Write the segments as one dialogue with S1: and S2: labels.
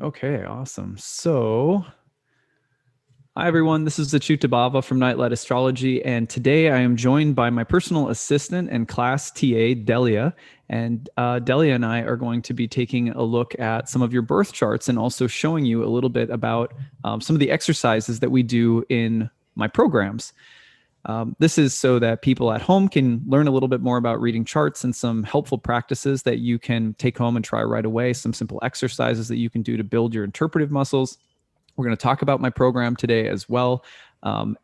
S1: Okay, awesome. So, hi everyone, this is Achyuta Bhava from Nightlight Astrology, and today I am joined by my personal assistant and class TA, Delia. And Delia and I are going to be taking a look at some of your birth charts and also showing you a little bit about some of the exercises that we do in my programs. This is so that people at home can learn a little bit more about reading charts and some helpful practices that you can take home and try right away, some simple exercises that you can do to build your interpretive muscles. We're going to talk about my program today as well.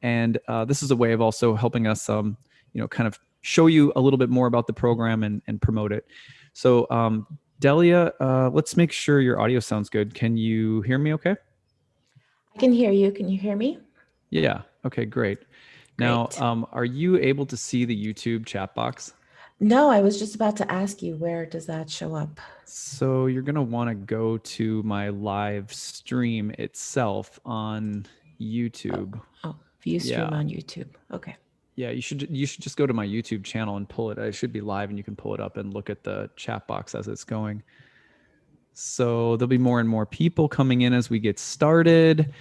S1: And this is a way of also helping us, kind of show you a little bit more about the program and promote it. So Delia, let's make sure your audio sounds good. Can you hear me okay?
S2: I can hear you. Can you hear me?
S1: Yeah. Okay, great. Now, are you able to see the YouTube chat box?
S2: No, I was just about to ask you, where does that show up?
S1: So you're going to want to go to my live stream itself on YouTube.
S2: Oh, view stream on YouTube. Okay.
S1: Yeah, you should just go to my YouTube channel and pull it. It should be live and you can pull it up and look at the chat box as it's going. So there'll be more and more people coming in as we get started.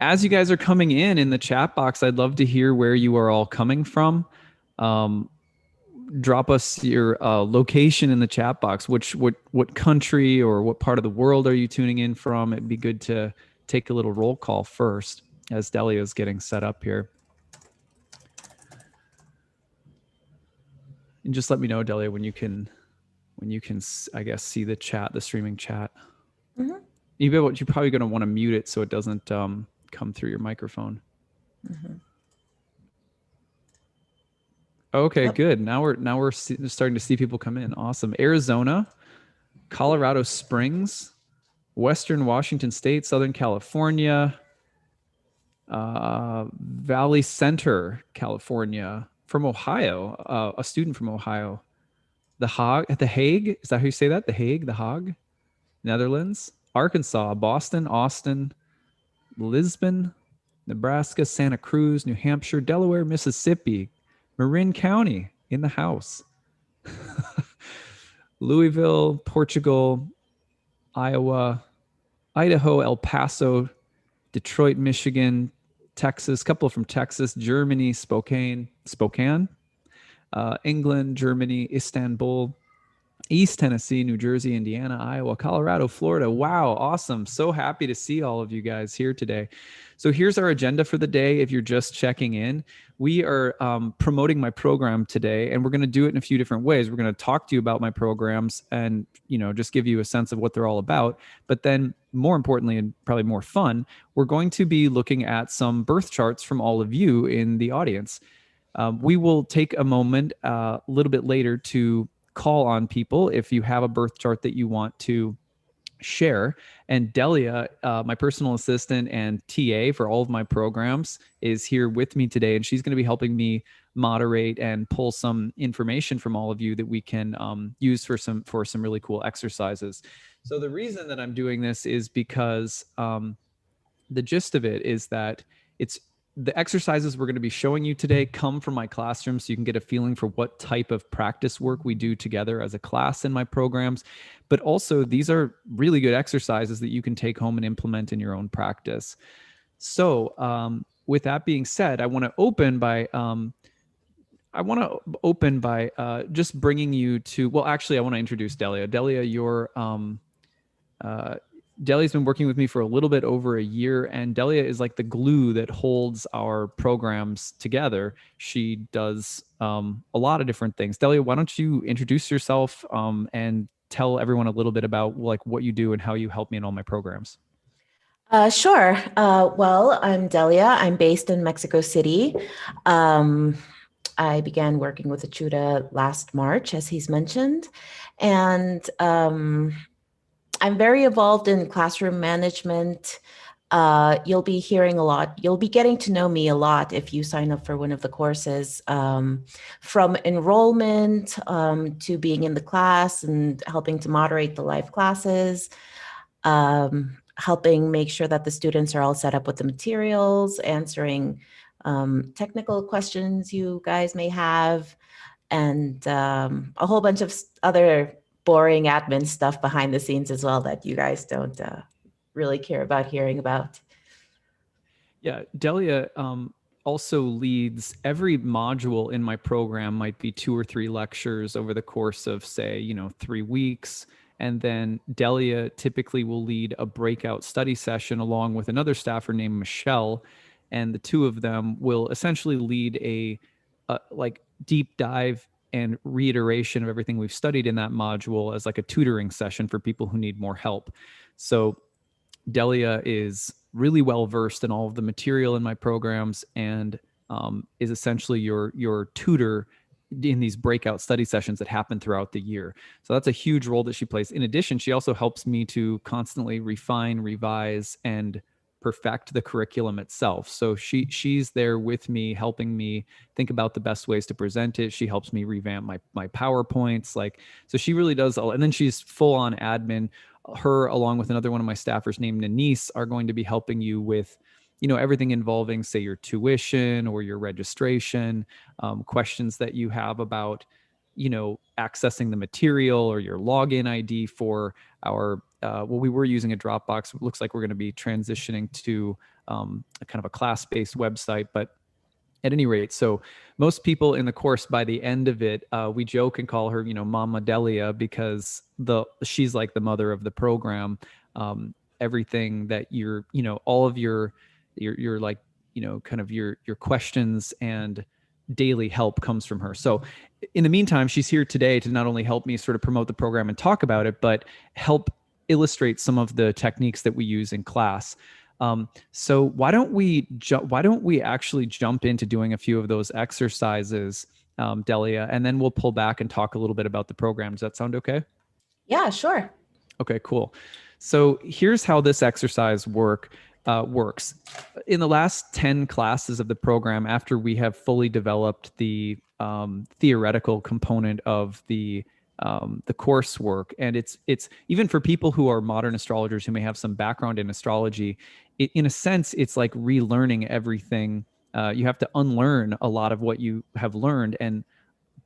S1: As you guys are coming in the chat box, I'd love to hear where you are all coming from. Drop us your location in the chat box. What country or what part of the world are you tuning in from? It'd be good to take a little roll call first as Delia is getting set up here. And just let me know, Delia, when you can, I guess, see the chat, the streaming chat. Mm-hmm. You're probably going to want to mute it so it doesn't come through your microphone. Mm-hmm. Okay, good. Now we're starting to see people come in. Awesome. Arizona, Colorado Springs, Western Washington State, Southern California, Valley Center, California. From Ohio, a student from Ohio. The Hague, is that how you say that? The Hague, Netherlands, Arkansas, Boston, Austin, Lisbon, Nebraska, Santa Cruz, New Hampshire, Delaware, Mississippi, Marin County in the house, Louisville, Portugal, Iowa, Idaho, El Paso, Detroit, Michigan, Texas, a couple from Texas, Germany, Spokane, England, Germany, Istanbul, East Tennessee, New Jersey, Indiana, Iowa, Colorado, Florida. Wow, awesome. So happy to see all of you guys here today. So here's our agenda for the day. If you're just checking in, we are promoting my program today, and we're going to do it in a few different ways. We're going to talk to you about my programs and, just give you a sense of what they're all about. But then more importantly, and probably more fun, we're going to be looking at some birth charts from all of you in the audience. We will take a moment a little bit later to call on people if you have a birth chart that you want to share. And Delia, my personal assistant and TA for all of my programs, is here with me today, and she's going to be helping me moderate and pull some information from all of you that we can use for some really cool exercises. So the reason that I'm doing this is because the gist of it is that the exercises we're going to be showing you today come from my classroom, so you can get a feeling for what type of practice work we do together as a class in my programs. But also, these are really good exercises that you can take home and implement in your own practice. So with that being said, I want to open by just bringing you to, well, actually, I want to introduce Delia. Delia, Delia's been working with me for a little bit over a year, and Delia is like the glue that holds our programs together. She does a lot of different things. Delia, why don't you introduce yourself and tell everyone a little bit about like what you do and how you help me in all my programs?
S2: Sure. Well, I'm Delia. I'm based in Mexico City. I began working with Achyuta last March, as he's mentioned, and I'm very involved in classroom management. You'll be hearing a lot. You'll be getting to know me a lot if you sign up for one of the courses, from enrollment to being in the class and helping to moderate the live classes, helping make sure that the students are all set up with the materials, answering technical questions you guys may have, and a whole bunch of other boring admin stuff behind the scenes as well that you guys don't really care about hearing about.
S1: Yeah, Delia also leads every module in my program might be 2 or 3 lectures over the course of, say, 3 weeks. And then Delia typically will lead a breakout study session along with another staffer named Michelle. And the two of them will essentially lead a like deep dive and reiteration of everything we've studied in that module as like a tutoring session for people who need more help. So Delia is really well versed in all of the material in my programs and is essentially your tutor in these breakout study sessions that happen throughout the year. So that's a huge role that she plays. In addition, she also helps me to constantly refine, revise, and perfect the curriculum itself. So she's there with me, helping me think about the best ways to present it. She helps me revamp my PowerPoints. Like, so she really does all, and then she's full on admin. Her, along with another one of my staffers named Denise, are going to be helping you with everything involving, say, your tuition or your registration, questions that you have about accessing the material or your login ID for our well, we were using a Dropbox. It looks like we're going to be transitioning to a kind of a class-based website, but at any rate, so most people in the course, by the end of it, we joke and call her, Mama Delia, because she's like the mother of the program. Everything that all of your like, kind of your questions and daily help comes from her. So in the meantime, she's here today to not only help me sort of promote the program and talk about it, but help illustrate some of the techniques that we use in class. So why don't we actually jump into doing a few of those exercises, Delia, and then we'll pull back and talk a little bit about the program. Does that sound okay?
S2: Yeah, sure.
S1: Okay, cool. So here's how this exercise works. In the last 10 classes of the program, after we have fully developed the theoretical component of the coursework, and it's even for people who are modern astrologers who may have some background in astrology, in a sense, it's like relearning everything. You have to unlearn a lot of what you have learned, and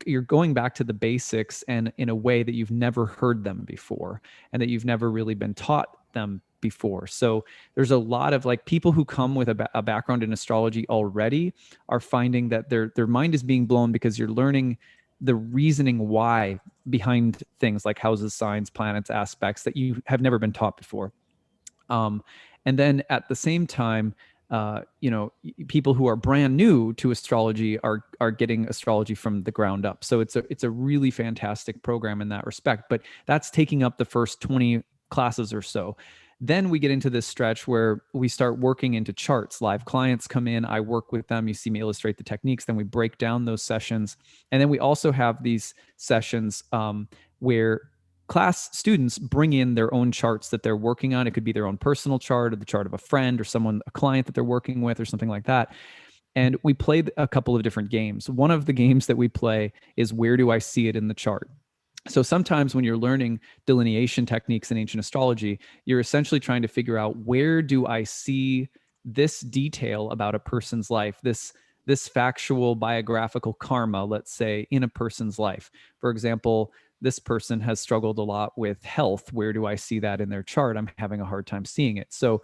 S1: you're going back to the basics and in a way that you've never heard them before and that you've never really been taught them before. So there's a lot of like people who come with a background in astrology already are finding that their mind is being blown because you're learning the reasoning why behind things like houses, signs, planets, aspects that you have never been taught before. And then at the same time, people who are brand new to astrology are getting astrology from the ground up. So it's a really fantastic program in that respect. But that's taking up the first 20 classes or so. Then we get into this stretch where we start working into charts. Live clients come in, I work with them. You see me illustrate the techniques. Then we break down those sessions, and then we also have these sessions where class students bring in their own charts that they're working on. It could be their own personal chart or the chart of a friend or a client that they're working with or something like that. And we play a couple of different games. One of the games that we play is where do I see it in the chart? So sometimes when you're learning delineation techniques in ancient astrology, you're essentially trying to figure out where do I see this detail about a person's life, this factual biographical karma, let's say, in a person's life. For example, this person has struggled a lot with health. Where do I see that in their chart? I'm having a hard time seeing it. So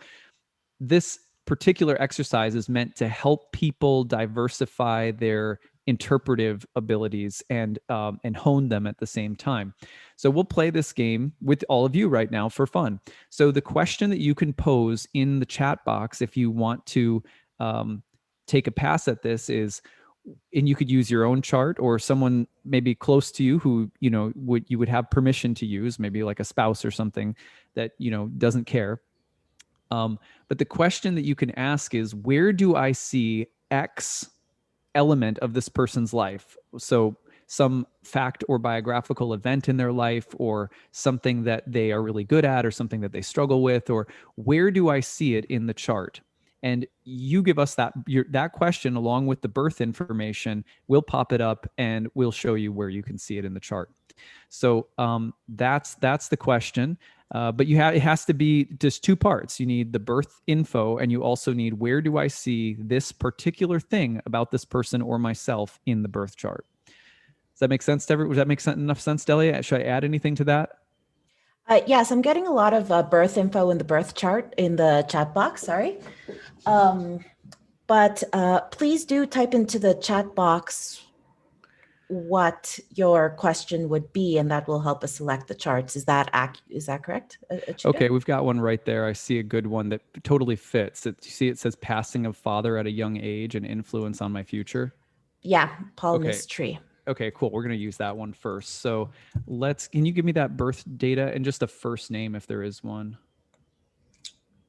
S1: this particular exercise is meant to help people diversify their interpretive abilities and hone them at the same time. So we'll play this game with all of you right now for fun. So the question that you can pose in the chat box if you want to take a pass at this is, and you could use your own chart or someone maybe close to you who you would have permission to use, maybe like a spouse or something that doesn't care. But the question that you can ask is, where do I see X element of this person's life? So some fact or biographical event in their life, or something that they are really good at, or something that they struggle with, or where do I see it in the chart? And you give us that question along with the birth information. We'll pop it up and we'll show you where you can see it in the chart. So that's the question. But it has to be just two parts. You need the birth info, and you also need where do I see this particular thing about this person or myself in the birth chart. Does that make sense to everyone? Does that make enough sense, Delia? Should I add anything to that?
S2: Yes, I'm getting a lot of birth info in the birth chart in the chat box. Sorry. Um, but please do type into the chat box what your question would be, and that will help us select the charts. Is that correct, Achyuta?
S1: Okay, we've got one right there. I see a good one that totally fits. You see it says passing of father at a young age and influence on my future.
S2: Yeah,
S1: Okay.
S2: palmistry.
S1: Okay, cool. We're going to use that one first. So can you give me that birth data and just a first name if there is one?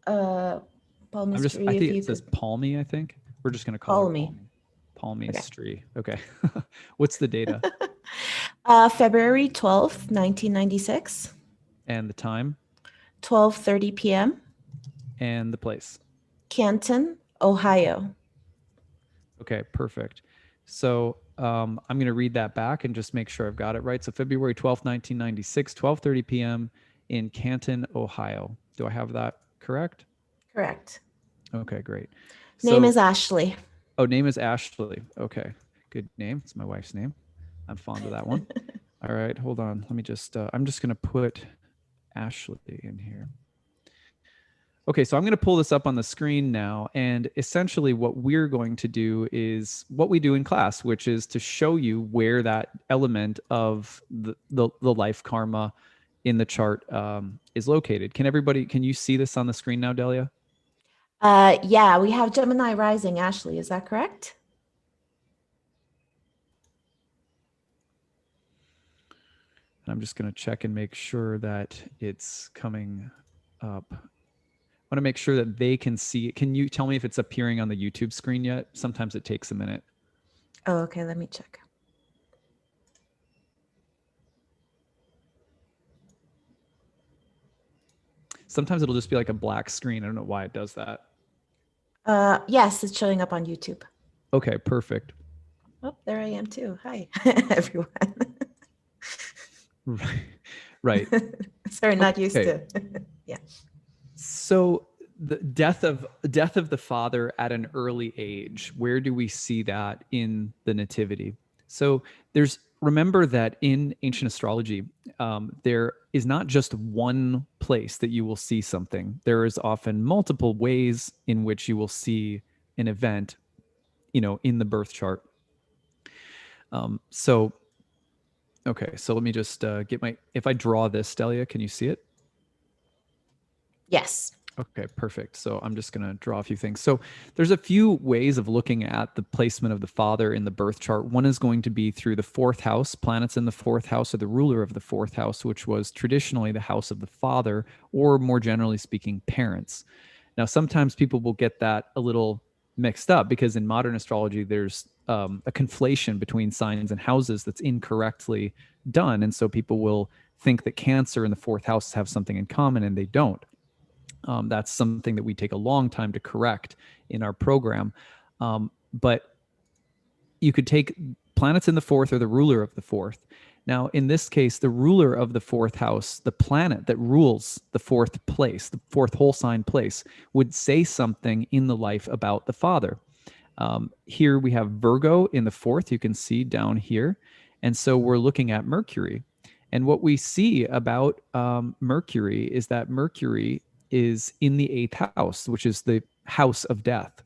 S2: Palmistry,
S1: I
S2: if
S1: think
S2: you
S1: it says
S2: could.
S1: Palmy, I think. We're just going to call her
S2: Palmy.
S1: Palmistry. Okay. What's the data?
S2: February 12th, 1996.
S1: And the time?
S2: 12:30 p.m.
S1: And the place?
S2: Canton, Ohio.
S1: Okay, perfect. So I'm going to read that back and just make sure I've got it right. So February 12th, 1996, 12:30 p.m. in Canton, Ohio. Do I have that correct?
S2: Correct.
S1: Okay, great.
S2: Name is Ashley.
S1: Oh, name is Ashley. Okay, good name. It's my wife's name. I'm fond of that one. All right, hold on. Let me just, I'm just going to put Ashley in here. Okay, so I'm going to pull this up on the screen now. And essentially what we're going to do is what we do in class, which is to show you where that element of the life karma in the chart is located. Can you see this on the screen now, Delia?
S2: Yeah, we have Gemini rising, Ashley. Is that correct?
S1: And I'm just going to check and make sure that it's coming up. I want to make sure that they can see it. Can you tell me if it's appearing on the YouTube screen yet? Sometimes it takes a minute.
S2: Oh, okay. Let me check.
S1: Sometimes it'll just be like a black screen. I don't know why it does that.
S2: Yes, it's showing up on YouTube.
S1: Okay, perfect.
S2: Oh, there I am too. Hi, everyone.
S1: Right.
S2: Sorry, not used to. Yeah.
S1: So the death of the father at an early age, where do we see that in the nativity? So remember that in ancient astrology, there is not just one place that you will see something. There is often multiple ways in which you will see an event, in the birth chart. Okay, so let me just if I draw this, Delia, can you see it?
S2: Yes.
S1: Okay, perfect. So I'm just going to draw a few things. So there's a few ways of looking at the placement of the father in the birth chart. One is going to be through the fourth house. Planets in the fourth house are the ruler of the fourth house, which was traditionally the house of the father, or more generally speaking, parents. Now, sometimes people will get that a little mixed up because in modern astrology, there's a conflation between signs and houses that's incorrectly done. And so people will think that Cancer and the fourth house have something in common, and they don't. That's something that we take a long time to correct in our program. But you could take planets in the fourth or the ruler of the fourth. Now, in this case, the ruler of the fourth house, the planet that rules the fourth place, the fourth whole sign place, would say something in the life about the father. Here we have Virgo in the fourth, you can see down here. And so we're looking at Mercury. And what we see about Mercury is that Mercury is in the eighth house, which is the house of death.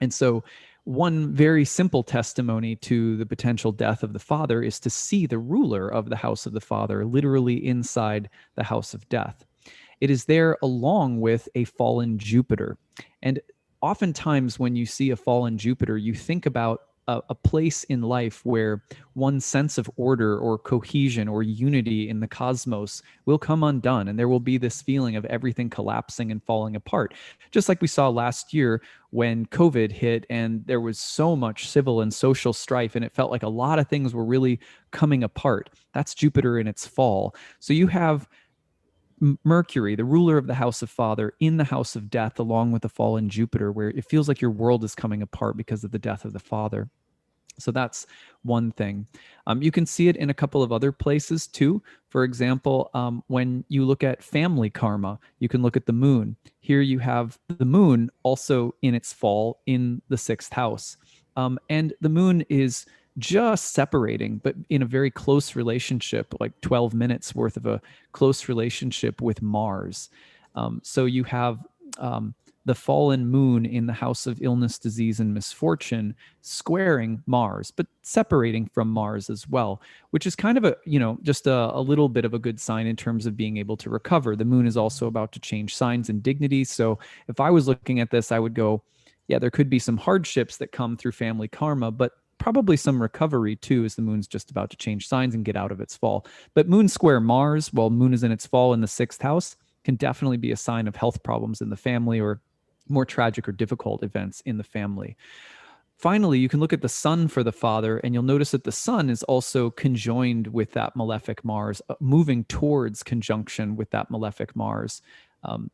S1: And so one very simple testimony to the potential death of the father is to see the ruler of the house of the father literally inside the house of death. It is there along with a fallen Jupiter. And oftentimes when you see a fallen Jupiter, you think about a place in life where one sense of order or cohesion or unity in the cosmos will come undone, and there will be this feeling of everything collapsing and falling apart. Just like we saw last year when COVID hit and there was so much civil and social strife, and it felt like a lot of things were really coming apart. That's Jupiter in its fall. So you have Mercury, the ruler of the house of father, in the house of death, along with the fallen Jupiter, where it feels like your world is coming apart because of the death of the father. So that's one thing. You can see it in a couple of other places too. For example, when you look at family karma, you can look at the moon. Here you have the moon also in its fall in the sixth house. And the moon is just separating, but in a very close relationship, like 12 minutes worth of a close relationship with Mars. So you have the fallen moon in the house of illness, disease, and misfortune squaring Mars, but separating from Mars as well, which is kind of a, just a little bit of a good sign in terms of being able to recover. The moon is also about to change signs and dignity. So if I was looking at this, I would go, yeah, there could be some hardships that come through family karma, but probably some recovery too, as the moon's just about to change signs and get out of its fall. But moon square Mars, while moon is in its fall in the sixth house, can definitely be a sign of health problems in the family or more tragic or difficult events in the family. Finally, you can look at the sun for the father, and you'll notice that the sun is also conjoined with that malefic Mars, moving towards conjunction with that malefic Mars.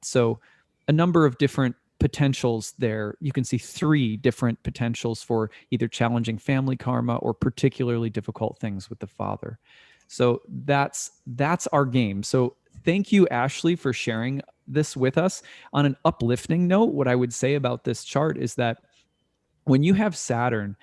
S1: So a number of different potentials there. You can see 3 different potentials for either challenging family karma or particularly difficult things with the father. So that's our game. So thank you, Ashley, for sharing this with us. On an uplifting note, what I would say about this chart is that when you have Saturn,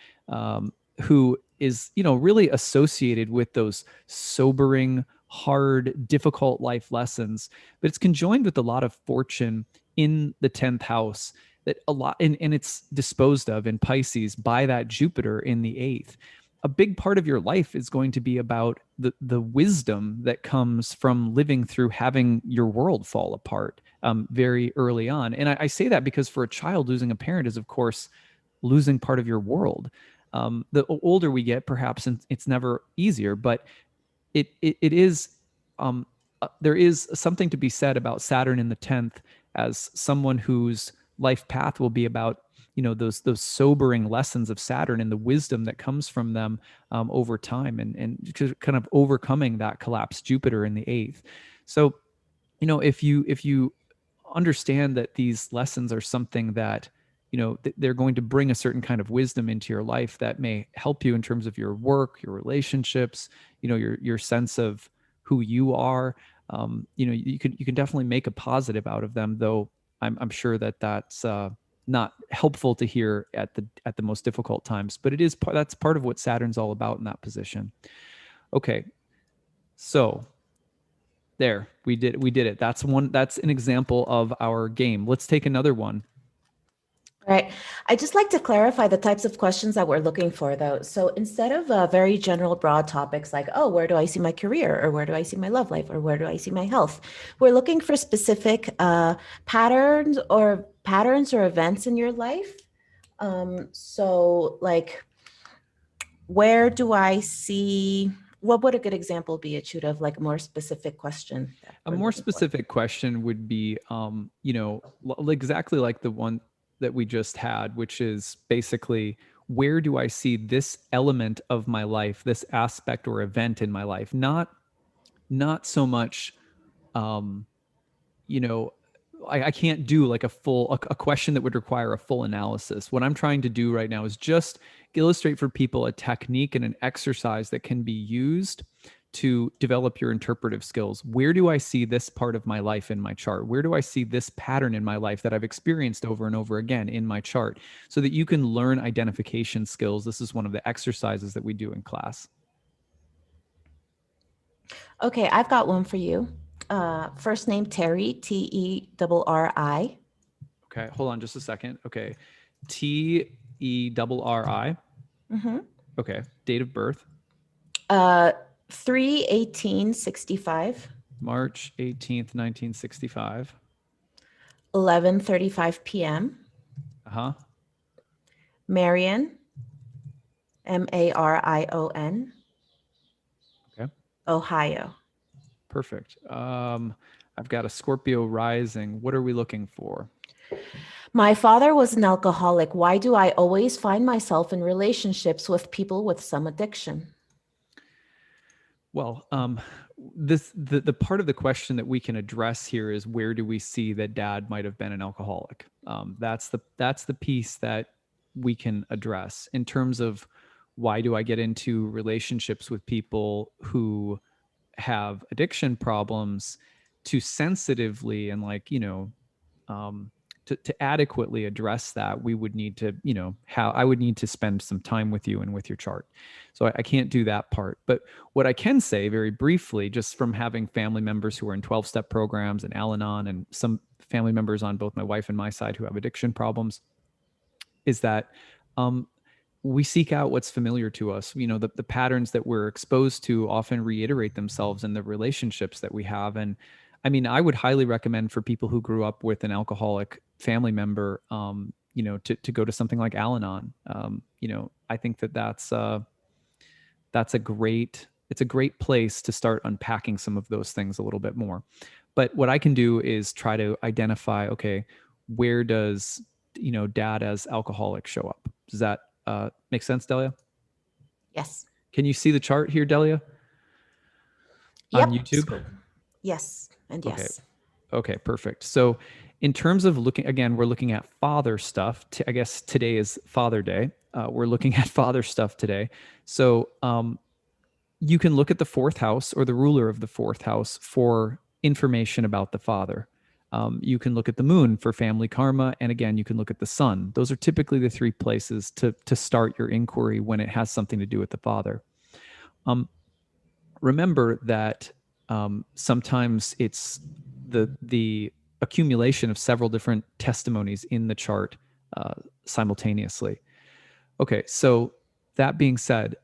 S1: who is, really associated with those sobering, hard, difficult life lessons, but it's conjoined with a lot of fortune in the 10th house, that a lot, and it's disposed of in Pisces by that Jupiter in the 8th. A big part of your life is going to be about the wisdom that comes from living through having your world fall apart very early on. And I say that because for a child, losing a parent is, of course, losing part of your world. The older we get, perhaps, and it's never easier, but it is there is something to be said about Saturn in the 10th as someone whose life path will be about, those sobering lessons of Saturn and the wisdom that comes from them over time, and kind of overcoming that collapsed Jupiter in the 8th. So, if you understand that these lessons are something that, they're going to bring a certain kind of wisdom into your life that may help you in terms of your work, your relationships, your sense of who you are. You can definitely make a positive out of them, though I'm sure that that's not helpful to hear at the most difficult times. But that's part of what Saturn's all about in that position. Okay, so there, we did it. That's an example of our game. Let's take another one.
S2: Right. I just like to clarify the types of questions that we're looking for, though. So instead of very general, broad topics like, oh, where do I see my career, or where do I see my love life, or where do I see my health, we're looking for specific patterns or events in your life. So, like, where do I see? What would a good example be, Achuda, of like a more specific question?
S1: A more specific question would be, exactly like the one that we just had, which is basically, where do I see this element of my life, this aspect or event in my life? Not so much, I can't do like a question that would require a full analysis. What I'm trying to do right now is just illustrate for people a technique and an exercise that can be used to develop your interpretive skills. Where do I see this part of my life in my chart? Where do I see this pattern in my life that I've experienced over and over again in my chart, so that you can learn identification skills? This is one of the exercises that we do in class.
S2: Okay, I've got one for you. First name Terry, Terri.
S1: Okay, hold on just a second. Okay, Terri.
S2: Mm-hmm.
S1: Okay, date of birth.
S2: 3/18/65.
S1: March 18th, 1965.
S2: 11:35 p.m.
S1: Uh-huh.
S2: Marion, Marion.
S1: Okay.
S2: Ohio.
S1: Perfect. I've got a Scorpio rising. What are we looking for?
S2: My father was an alcoholic. Why do I always find myself in relationships with people with some addiction?
S1: Well, the part of the question that we can address here is, where do we see that dad might have been an alcoholic? That's the piece that we can address in terms of, why do I get into relationships with people who have addiction problems, too sensitively and, like, to adequately address that, we would need to, I would need to spend some time with you and with your chart. So I can't do that part. But what I can say very briefly, just from having family members who are in 12-step programs and Al-Anon, and some family members on both my wife and my side who have addiction problems, is that we seek out what's familiar to us. The patterns that we're exposed to often reiterate themselves in the relationships that we have. And I mean, I would highly recommend for people who grew up with an alcoholic family member, to go to something like Al-Anon. I think that's a great place to start unpacking some of those things a little bit more. But what I can do is try to identify, okay, where does, dad as alcoholic show up? Does that make sense, Delia?
S2: Yes.
S1: Can you see the chart here, Delia? On
S2: Yep.
S1: YouTube?
S2: Yes. And
S1: Okay.
S2: yes.
S1: Okay, perfect. So in terms of looking, again, we're looking at father stuff. I guess today is Father Day. We're looking at father stuff today. So you can look at the fourth house or the ruler of the fourth house for information about the father. You can look at the moon for family karma. And again, you can look at the sun. Those are typically the three places to start your inquiry when it has something to do with the father. Remember that sometimes it's the accumulation of several different testimonies in the chart simultaneously. Okay, so that being said,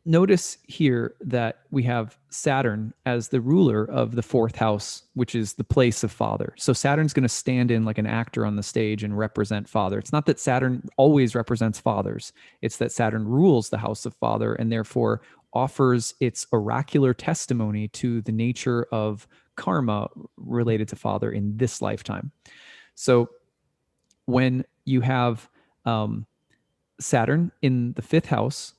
S1: notice here that we have Saturn as the ruler of the fourth house, which is the place of father. So Saturn's going to stand in like an actor on the stage and represent father. It's not that Saturn always represents fathers. It's that Saturn rules the house of father and therefore offers its oracular testimony to the nature of karma related to father in this lifetime. So when you have Saturn in the fifth house,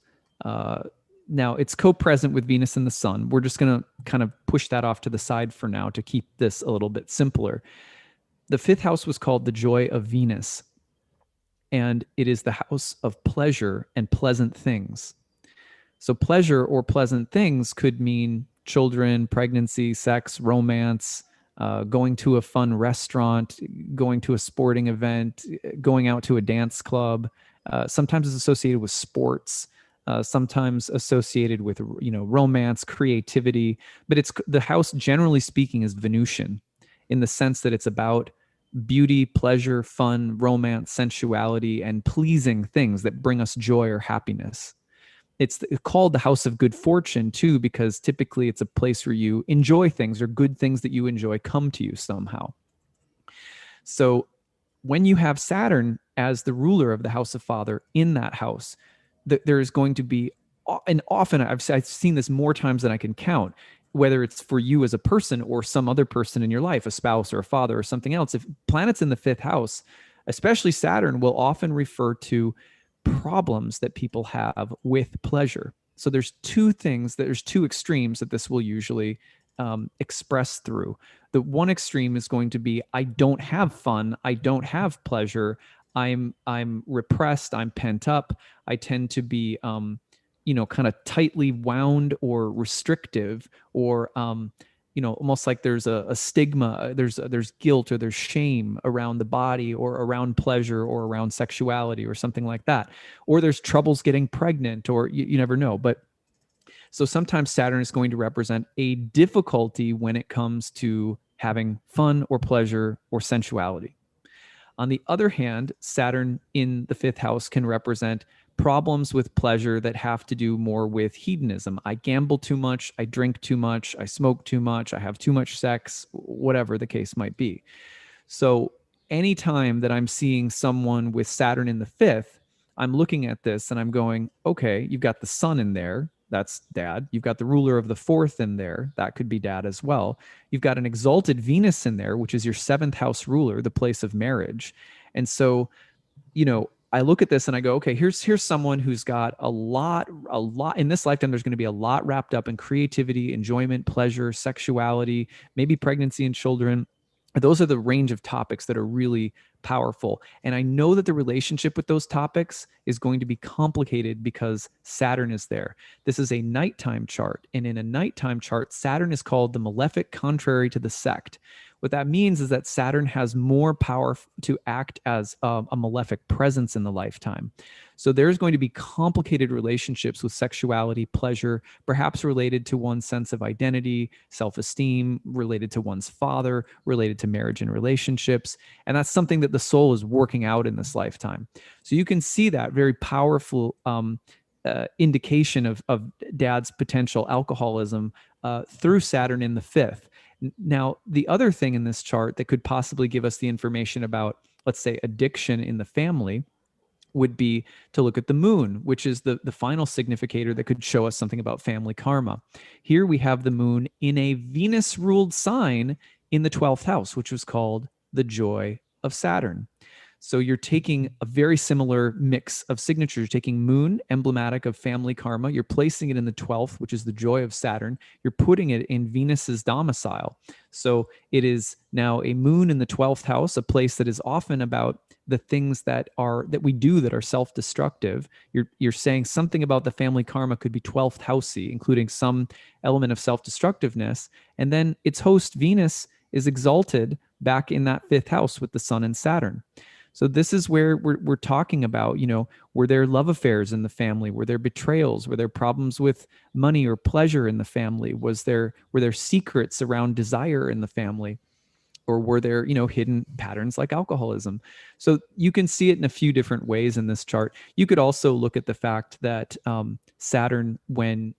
S1: now it's co-present with Venus and the sun. We're just going to kind of push that off to the side for now to keep this a little bit simpler. The fifth house was called the joy of Venus, and it is the house of pleasure and pleasant things. So pleasure or pleasant things could mean children, pregnancy, sex, romance, going to a fun restaurant, going to a sporting event, going out to a dance club. Sometimes it's associated with sports, sometimes associated with romance, creativity. But it's the house, generally speaking, is Venusian in the sense that it's about beauty, pleasure, fun, romance, sensuality, and pleasing things that bring us joy or happiness. It's called the house of good fortune too, because typically it's a place where you enjoy things or good things that you enjoy come to you somehow. So when you have Saturn as the ruler of the house of father in that house, there is going to be, and often I've seen this more times than I can count, whether it's for you as a person or some other person in your life, a spouse or a father or something else. If planets in the fifth house, especially Saturn, will often refer to problems that people have with pleasure. So there's two extremes that this will usually express through. The one extreme is going to be, I don't have fun, I don't have pleasure, I'm repressed, I'm pent up, I tend to be kind of tightly wound or restrictive, or almost like there's a stigma, there's guilt or there's shame around the body or around pleasure or around sexuality or something like that. Or there's troubles getting pregnant, or you never know. But so sometimes Saturn is going to represent a difficulty when it comes to having fun or pleasure or sensuality. On the other hand, Saturn in the fifth house can represent problems with pleasure that have to do more with hedonism. I gamble too much, I drink too much, I smoke too much, I have too much sex, whatever the case might be. So anytime that I'm seeing someone with Saturn in the fifth, I'm looking at this and I'm going, okay, you've got the sun in there. That's dad. You've got the ruler of the fourth in there. That could be dad as well. You've got an exalted Venus in there, which is your seventh house ruler, the place of marriage. And so, I look at this and I go, okay, here's someone who's got a lot in this lifetime. There's going to be a lot wrapped up in creativity, enjoyment, pleasure, sexuality, maybe pregnancy and children. Those are the range of topics that are really powerful. And I know that the relationship with those topics is going to be complicated because Saturn is there. This is a nighttime chart. And in a nighttime chart, Saturn is called the malefic contrary to the sect, What that means is that Saturn has more power to act as a malefic presence in the lifetime. So there's going to be complicated relationships with sexuality, pleasure, perhaps related to one's sense of identity, self-esteem, related to one's father, related to marriage and relationships. And that's something that the soul is working out in this lifetime. So you can see that very powerful indication of dad's potential alcoholism through Saturn in the fifth. Now, the other thing in this chart that could possibly give us the information about, let's say, addiction in the family would be to look at the moon, which is the final significator that could show us something about family karma. Here we have the moon in a Venus-ruled sign in the 12th house, which was called the joy of Saturn. So you're taking a very similar mix of signatures. You're taking moon, emblematic of family karma. You're placing it in the 12th, which is the joy of Saturn. You're putting it in Venus's domicile. So it is now a moon in the 12th house, a place that is often about the things that we do that are self-destructive. You're saying something about the family karma could be 12th housey, including some element of self-destructiveness. And then its host, Venus, is exalted back in that fifth house with the sun and Saturn. So this is where we're talking about, were there love affairs in the family? Were there betrayals? Were there problems with money or pleasure in the family? Were there secrets around desire in the family? Or were there, hidden patterns like alcoholism? So you can see it in a few different ways in this chart. You could also look at the fact that Saturn, when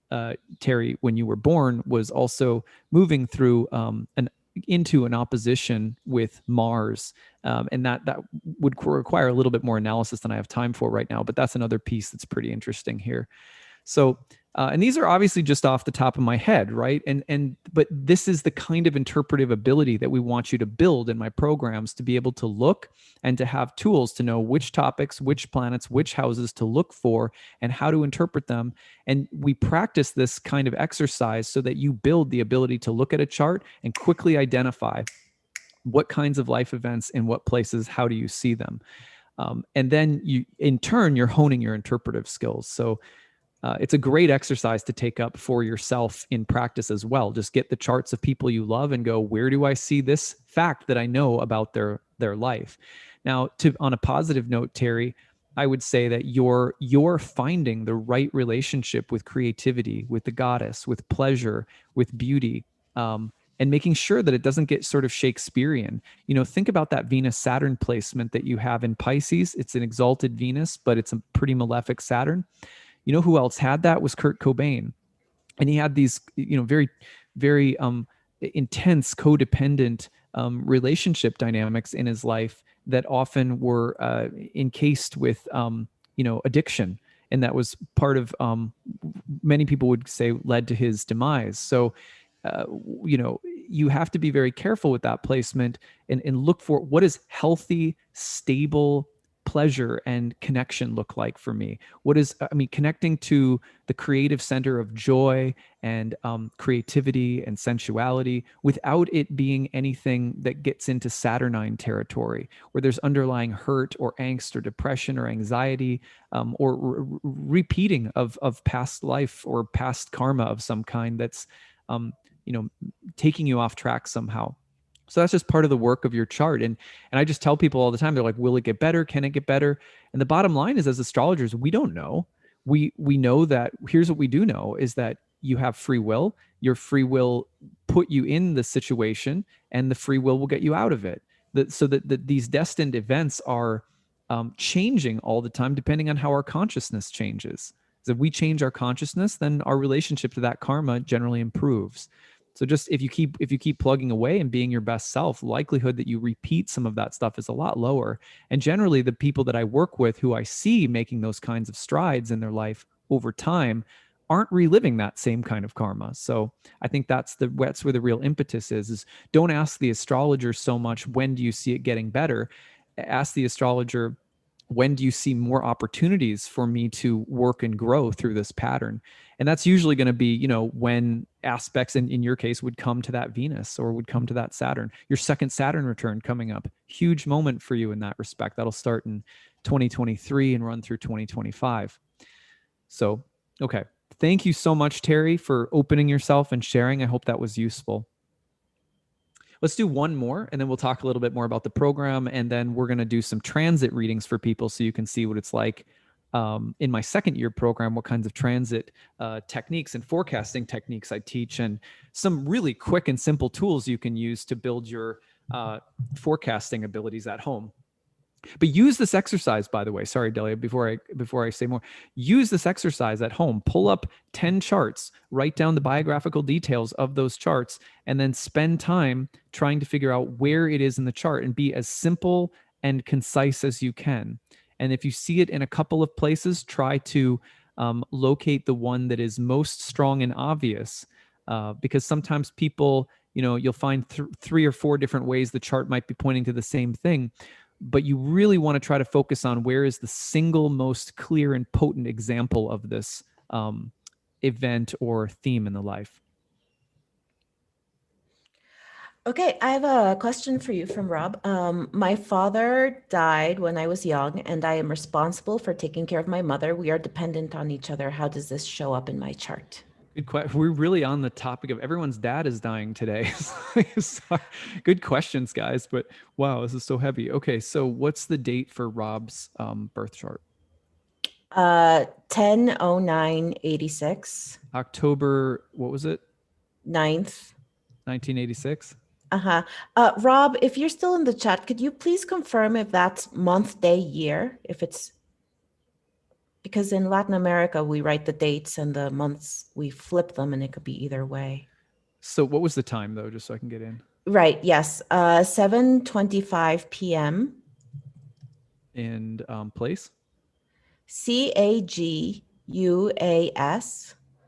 S1: Terry, when you were born, was also moving through into an opposition with Mars. And that would require a little bit more analysis than I have time for right now, but that's another piece that's pretty interesting here. So, and these are obviously just off the top of my head, right? But this is the kind of interpretive ability that we want you to build in my programs, to be able to look and to have tools to know which topics, which planets, which houses to look for and how to interpret them. And we practice this kind of exercise so that you build the ability to look at a chart and quickly identify what kinds of life events in what places, how do you see them? And then in turn, you're honing your interpretive skills. So it's a great exercise to take up for yourself in practice as well. Just get the charts of people you love and go, where do I see this fact that I know about their life? Now, on a positive note, Terry, I would say that you're finding the right relationship with creativity, with the goddess, with pleasure, with beauty, and making sure that it doesn't get sort of Shakespearean. Think about that Venus-Saturn placement that you have in Pisces. It's an exalted Venus, but it's a pretty malefic Saturn. You know who else had that? Was Kurt Cobain. And he had these, very, very intense codependent relationship dynamics in his life that often were encased with, addiction. And that was part of, many people would say, led to his demise. So, you have to be very careful with that placement and look for what is healthy, stable pleasure and connection look like for me. Connecting to the creative center of joy and creativity and sensuality without it being anything that gets into Saturnine territory, where there's underlying hurt or angst or depression or anxiety, or repeating of past life or past karma of some kind that's taking you off track somehow. So that's just part of the work of your chart. And I just tell people all the time, they're like, will it get better? Can it get better? And the bottom line is, as astrologers, we don't know. We know that, here's what we do know, is that you have free will. Your free will put you in the situation, and the free will get you out of it. So that these destined events are changing all the time, depending on how our consciousness changes. So if we change our consciousness, then our relationship to that karma generally improves. So just if you keep plugging away and being your best self, likelihood that you repeat some of that stuff is a lot lower. And generally, the people that I work with who I see making those kinds of strides in their life over time aren't reliving that same kind of karma. So I think that's where the real impetus is don't ask the astrologer so much, when do you see it getting better? Ask the astrologer, when do you see more opportunities for me to work and grow through this pattern? And that's usually going to be, when aspects in your case would come to that Venus or would come to that Saturn. Your second Saturn return coming up, huge moment for you in that respect. That'll start in 2023 and run through 2025. So, okay. Thank you so much, Terry, for opening yourself and sharing. I hope that was useful. Let's do one more, and then we'll talk a little bit more about the program, and then we're going to do some transit readings for people so you can see what it's like in my second year program, what kinds of transit techniques and forecasting techniques I teach, and some really quick and simple tools you can use to build your forecasting abilities at home. But use this exercise, by the way. Sorry, Delia, before I say more, use this exercise at home. Pull up 10 charts, write down the biographical details of those charts, and then spend time trying to figure out where it is in the chart and be as simple and concise as you can. And if you see it in a couple of places, try to locate the one that is most strong and obvious, because sometimes people, you'll find 3 or 4 different ways the chart might be pointing to the same thing. But you really want to try to focus on where is the single most clear and potent example of this event or theme in the life.
S2: Okay, I have a question for you from Rob. My father died when I was young, and I am responsible for taking care of my mother. We are dependent on each other. How does this show up in my chart?
S1: Good question. We're really on the topic of everyone's dad is dying today. Sorry. Good questions, guys. But wow, this is so heavy. Okay, so what's the date for Rob's birth chart?
S2: 10/09/86.
S1: October, what was it?
S2: 9th.
S1: 1986.
S2: Rob, if you're still in the chat, could you please confirm if that's month, day, year? If it's because in Latin America, we write the dates and the months, we flip them, and it could be either way.
S1: So what was the time, though, just so I can get in?
S2: Right, yes. 7:25 p.m.
S1: And place?
S2: CAGUAS.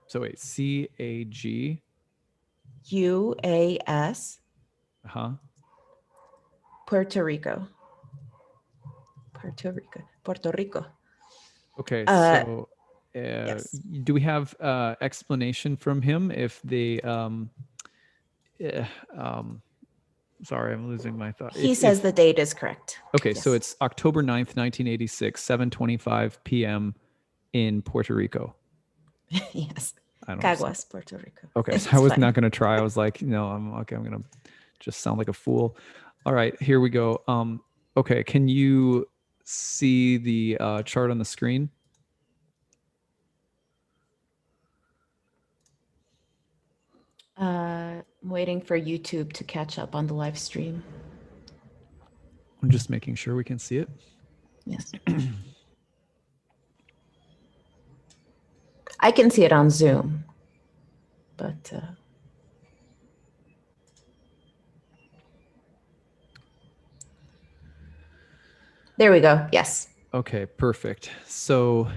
S1: So wait, CAG?
S2: UAS. Puerto Rico. Puerto Rico.
S1: Okay, so
S2: yes.
S1: Do we have explanation from him if they sorry, I'm losing my thought.
S2: He says the date is correct.
S1: Okay,
S2: yes.
S1: So it's October 9th, 1986, 7:25 p.m. in Puerto Rico.
S2: Yes.
S1: I don't
S2: Caguas, Puerto Rico.
S1: Okay, so I was not going to try. I was like, no, I'm going to just sound like a fool. All right, here we go. Okay, can you see the chart on the screen?
S2: I'm waiting for YouTube to catch up on the live stream.
S1: I'm just making sure we can see it.
S2: Yes. I can see it on Zoom, but there we go. Yes.
S1: Okay, perfect. So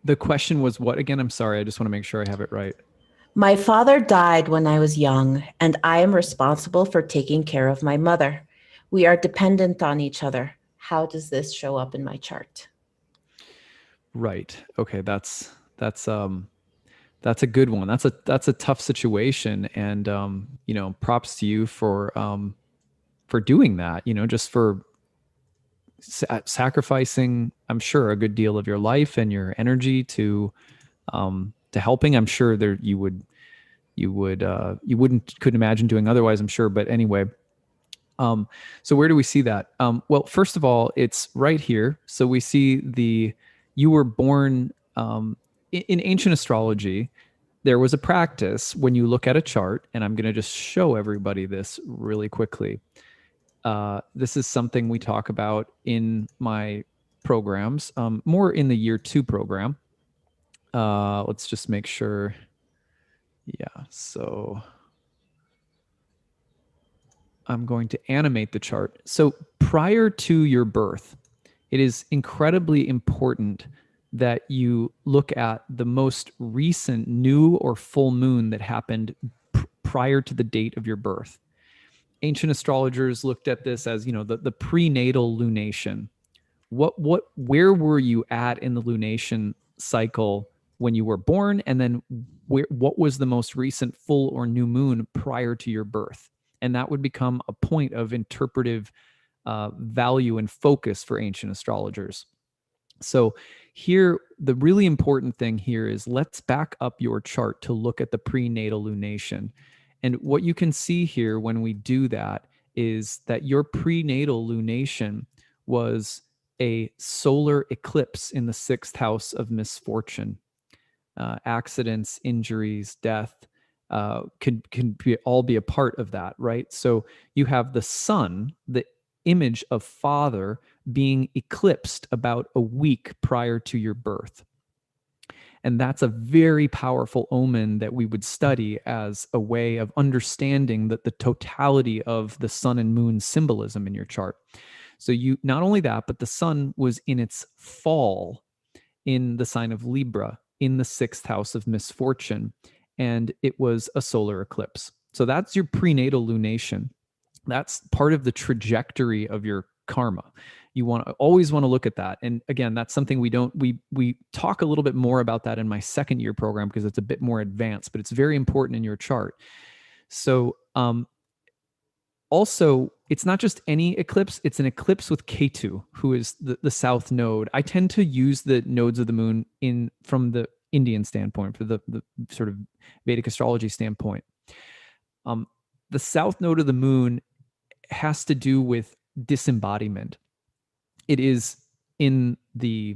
S1: the question was what again? I'm sorry. I just want to make sure I have it right.
S2: My father died when I was young, and I am responsible for taking care of my mother. We are dependent on each other. How does this show up in my chart?
S1: Right. Okay, that's a good one. That's a tough situation, and props to you for doing that. Just for sacrificing, I'm sure, a good deal of your life and your energy to helping. I'm sure there you couldn't imagine doing otherwise, I'm sure. But anyway, so where do we see that? Well, first of all, it's right here. So we see you were born in ancient astrology. There was a practice when you look at a chart, and I'm going to just show everybody this really quickly. This is something we talk about in my programs, more in the year 2 program. Let's just make sure. Yeah, so I'm going to animate the chart. So prior to your birth, it is incredibly important that you look at the most recent new or full moon that happened prior to the date of your birth. Ancient astrologers looked at this as, the prenatal lunation. Where were you at in the lunation cycle when you were born? And then what was the most recent full or new moon prior to your birth? And that would become a point of interpretive value and focus for ancient astrologers. So here, the really important thing here is let's back up your chart to look at the prenatal lunation. And what you can see here when we do that is that your prenatal lunation was a solar eclipse in the 6th house of misfortune. Accidents, injuries, death can all be a part of that, right? So you have the sun, the image of father, being eclipsed about a week prior to your birth. And that's a very powerful omen that we would study as a way of understanding that the totality of the sun and moon symbolism in your chart. So you, not only that, but the sun was in its fall in the sign of Libra in the 6th house of misfortune, and it was a solar eclipse. So that's your prenatal lunation. That's part of the trajectory of your karma. You always want to look at that. And again, that's something we talk a little bit more about that in my 2nd year program because it's a bit more advanced, but it's very important in your chart. So also, it's not just any eclipse, it's an eclipse with Ketu, who is the south node. I tend to use the nodes of the moon from the Indian standpoint, for the sort of Vedic astrology standpoint. The south node of the moon has to do with disembodiment. It is in the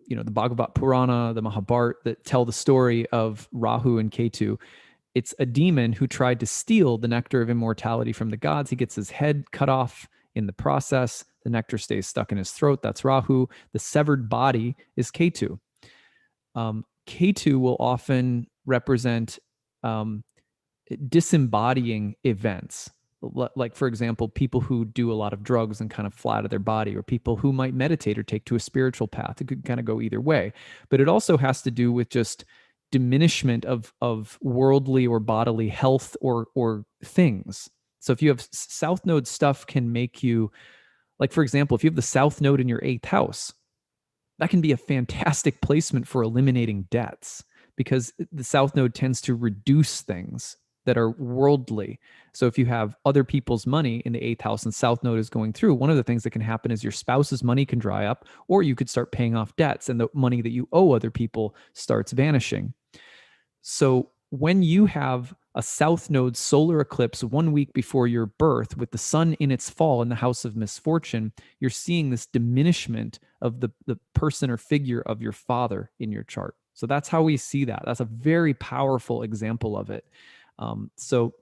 S1: Bhagavad Purana, the Mahabharata, that tell the story of Rahu and Ketu. It's a demon who tried to steal the nectar of immortality from the gods. He gets his head cut off in the process. The nectar stays stuck in his throat. That's Rahu. The severed body is Ketu. Ketu will often represent disembodying events. Like, for example, people who do a lot of drugs and kind of fly out of their body, or people who might meditate or take to a spiritual path. It could kind of go either way. But it also has to do with just diminishment of worldly or bodily health or things. So if you have south node stuff, can make you, like, for example, if you have the south node in your 8th house, that can be a fantastic placement for eliminating debts, because the south node tends to reduce things that are worldly. So if you have other people's money in the 8th house and south node is going through, one of the things that can happen is your spouse's money can dry up, or you could start paying off debts and the money that you owe other people starts vanishing. So when you have a south node solar eclipse 1 week before your birth with the sun in its fall in the house of misfortune, you're seeing this diminishment of the person or figure of your father in your chart. So that's how we see that. That's a very powerful example of it. So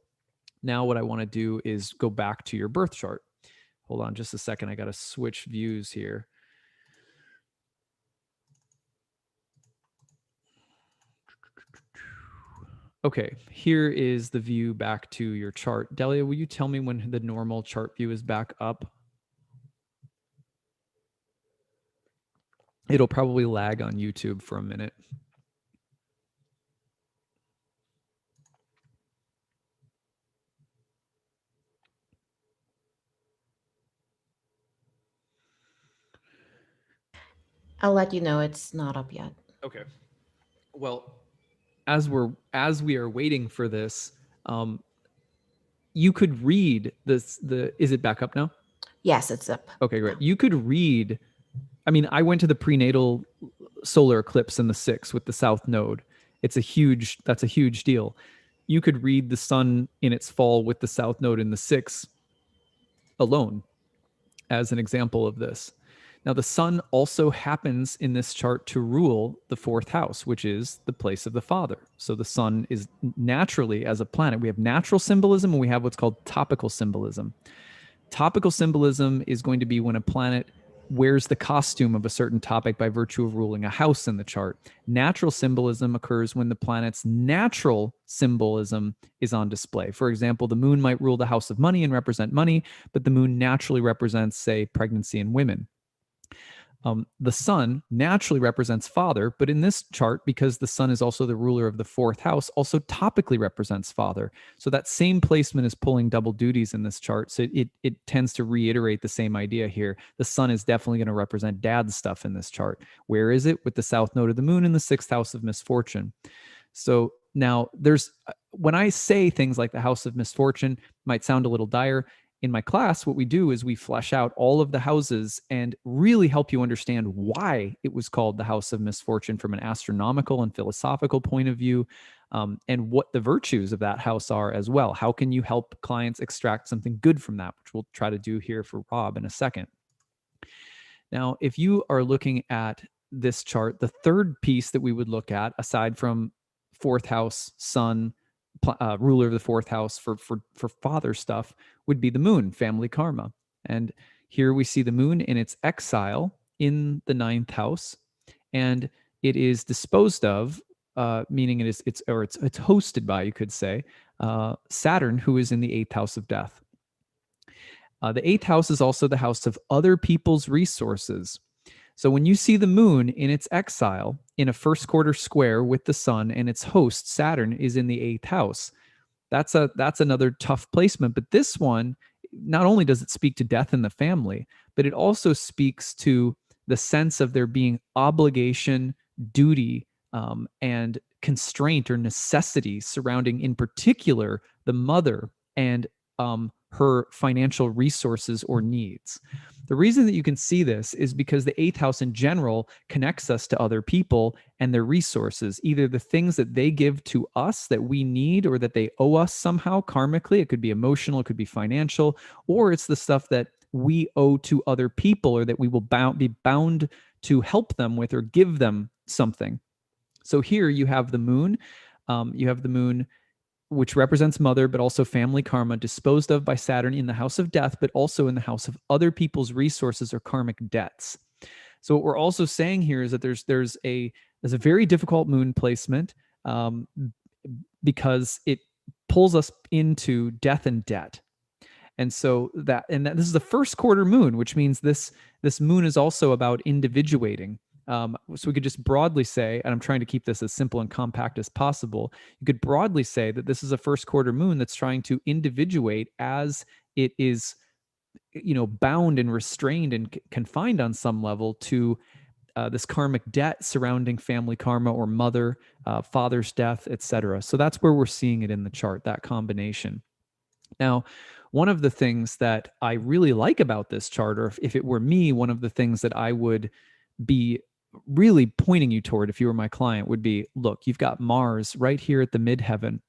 S1: now what I want to do is go back to your birth chart. Hold on just a second. I got to switch views here. Okay, here is the view back to your chart. Delia, will you tell me when the normal chart view is back up? It'll probably lag on YouTube for a minute.
S2: I'll let you know it's not up yet.
S1: Okay. Well, as we are waiting for this, you could read this. Is it back up now?
S2: Yes, it's up.
S1: Okay, great. You could read. I mean, I went to the prenatal solar eclipse in the 6th with the south node. That's a huge deal. You could read the sun in its fall with the south node in the 6th alone as an example of this. Now, the sun also happens in this chart to rule the 4th house, which is the place of the father. So the sun is naturally, as a planet, we have natural symbolism and we have what's called topical symbolism. Topical symbolism is going to be when a planet wears the costume of a certain topic by virtue of ruling a house in the chart. Natural symbolism occurs when the planet's natural symbolism is on display. For example, the moon might rule the house of money and represent money, but the moon naturally represents, say, pregnancy and women. The sun naturally represents father, but in this chart, because the sun is also the ruler of the 4th house, also topically represents father. So that same placement is pulling double duties in this chart. So it tends to reiterate the same idea here. The sun is definitely going to represent dad's stuff in this chart. Where is it? With the south node of the moon in the 6th house of misfortune. So now when I say things like the house of misfortune might sound a little dire. In my class, what we do is we flesh out all of the houses and really help you understand why it was called the house of misfortune from an astronomical and philosophical point of view. and what the virtues of that house are as well. How can you help clients extract something good from that, which we'll try to do here for Rob in a second. Now, if you are looking at this chart, the third piece that we would look at, aside from fourth house, sun, ruler of the fourth house for father stuff, would be the moon, family karma. And here we see the moon in its exile in the ninth house, and it is disposed of, meaning it's hosted by, you could say, Saturn, who is in the eighth house of death. The eighth house is also the house of other people's resources. So when you see the moon in its exile in a first quarter square with the sun, and its host Saturn is in the eighth house, that's another tough placement. But this one, not only does it speak to death in the family, but it also speaks to the sense of there being obligation, duty, and constraint or necessity surrounding, in particular, the mother and her financial resources or needs. The reason that you can see this is because the eighth house in general connects us to other people and their resources, either the things that they give to us that we need or that they owe us somehow karmically. It could be emotional, it could be financial, or it's the stuff that we owe to other people or that we will be bound to help them with or give them something. So here you have the moon. Which represents mother, but also family karma, disposed of by Saturn in the house of death, but also in the house of other people's resources or karmic debts. So what we're also saying here is that there's a very difficult moon placement, because it pulls us into death and debt. And so that this is the first quarter moon, which means this moon is also about individuating. So we could just broadly say, and I'm trying to keep this as simple and compact as possible, you could broadly say that this is a first quarter moon that's trying to individuate as it is, bound and restrained and confined on some level to this karmic debt surrounding family karma or mother, father's death, etc. So that's where we're seeing it in the chart, that combination. Now, one of the things that I really like about this chart, or if it were me, one of the things that I would be really pointing you toward if you were my client would be, look, you've got Mars right here at the midheaven.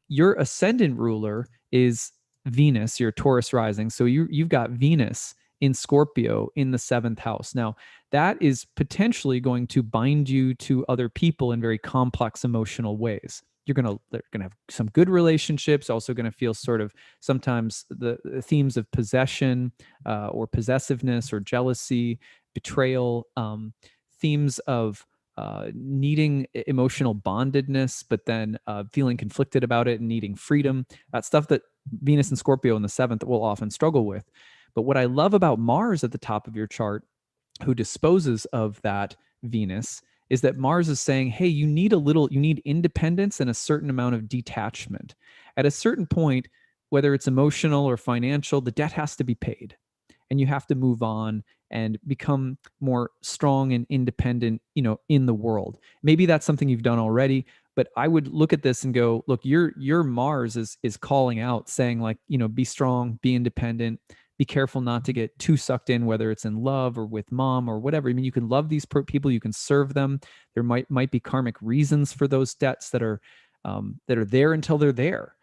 S1: Your ascendant ruler is Venus, your Taurus rising. So you've got Venus in Scorpio in the seventh house. Now, that is potentially going to bind you to other people in very complex emotional ways. They're going to have some good relationships, also going to feel sort of sometimes the themes of possession or possessiveness or jealousy, betrayal, themes of needing emotional bondedness, but then feeling conflicted about it and needing freedom. That's stuff that Venus and Scorpio in the seventh will often struggle with. But what I love about Mars at the top of your chart, who disposes of that Venus, is that Mars is saying, hey, you need independence and a certain amount of detachment. At a certain point, whether it's emotional or financial, the debt has to be paid. And you have to move on and become more strong and independent, in the world. Maybe that's something you've done already, but I would look at this and go, look, your Mars is calling out, saying like, be strong, be independent, be careful not to get too sucked in, whether it's in love or with mom or whatever. I mean, you can love these people, you can serve them. There might be karmic reasons for those debts that are there until they're there.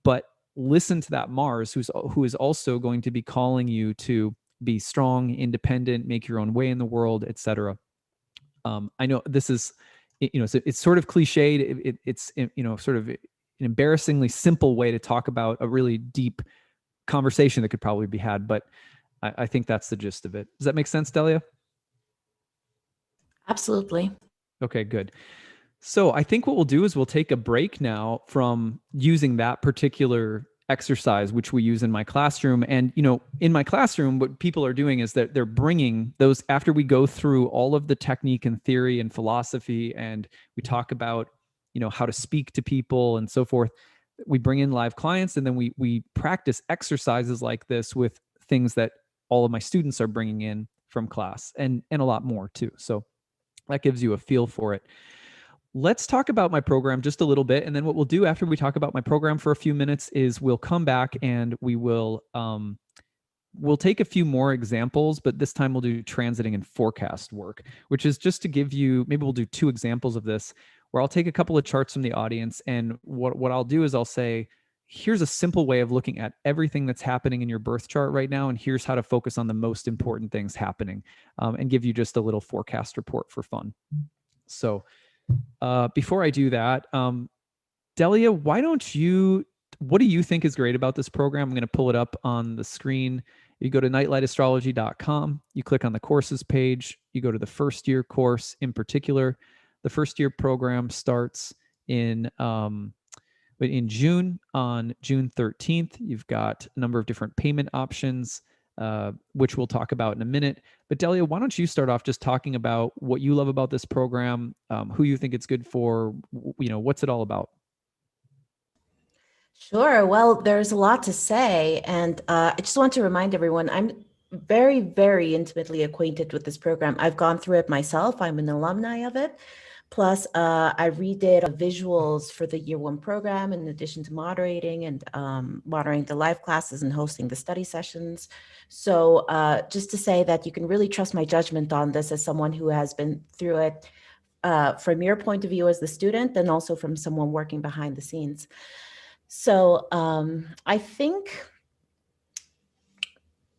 S1: But listen to that Mars, who is also going to be calling you to be strong, independent, make your own way in the world, etc. I know this is, it's sort of cliched. It's sort of an embarrassingly simple way to talk about a really deep conversation that could probably be had, but I think that's the gist of it. Does that make sense, Delia?
S2: Absolutely.
S1: Okay, good. So I think what we'll do is we'll take a break now from using that particular exercise, which we use in my classroom. And, in my classroom, what people are doing is that they're bringing those, after we go through all of the technique and theory and philosophy, and we talk about, how to speak to people and so forth, we bring in live clients, and then we practice exercises like this with things that all of my students are bringing in from class, and a lot more too. So that gives you a feel for it. Let's talk about my program just a little bit. And then what we'll do after we talk about my program for a few minutes is we'll come back and we'll take a few more examples, but this time we'll do transiting and forecast work, which is just to give you, maybe we'll do two examples of this. where I'll take a couple of charts from the audience, and what I'll do is I'll say, here's a simple way of looking at everything that's happening in your birth chart right now, and here's how to focus on the most important things happening, and give you just a little forecast report for fun. So before I do that, Delia, what do you think is great about this program? I'm going to pull it up on the screen. You go to nightlightastrology.com, you click on the courses page, you go to the first year course in particular. The first year program starts in June, on June 13th. You've got a number of different payment options, which we'll talk about in a minute. But Delia, why don't you start off just talking about what you love about this program, who you think it's good for, what's it all about?
S2: Sure. Well, there's a lot to say. And I just want to remind everyone, I'm very, very intimately acquainted with this program. I've gone through it myself. I'm an alumni of it. Plus, I redid visuals for the year one program in addition to moderating and moderating the live classes and hosting the study sessions. So just to say that you can really trust my judgment on this as someone who has been through it from your point of view as the student, and also from someone working behind the scenes. So I think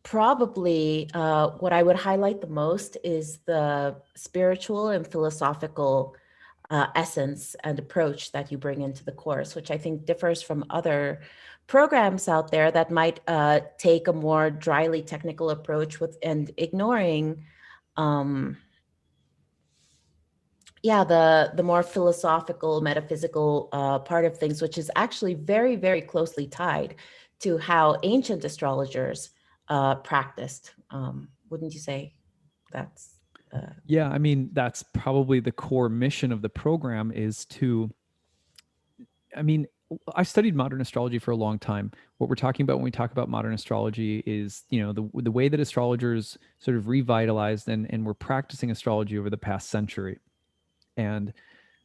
S2: probably what I would highlight the most is the spiritual and philosophical essence and approach that you bring into the course, which I think differs from other programs out there that might take a more dryly technical approach and ignoring the more philosophical, metaphysical part of things, which is actually very, very closely tied to how ancient astrologers practiced. Wouldn't you say that's?
S1: Yeah, I mean, that's probably the core mission of the program is to, I mean, I studied modern astrology for a long time. What we're talking about when we talk about modern astrology is, the way that astrologers sort of revitalized and were practicing astrology over the past century. And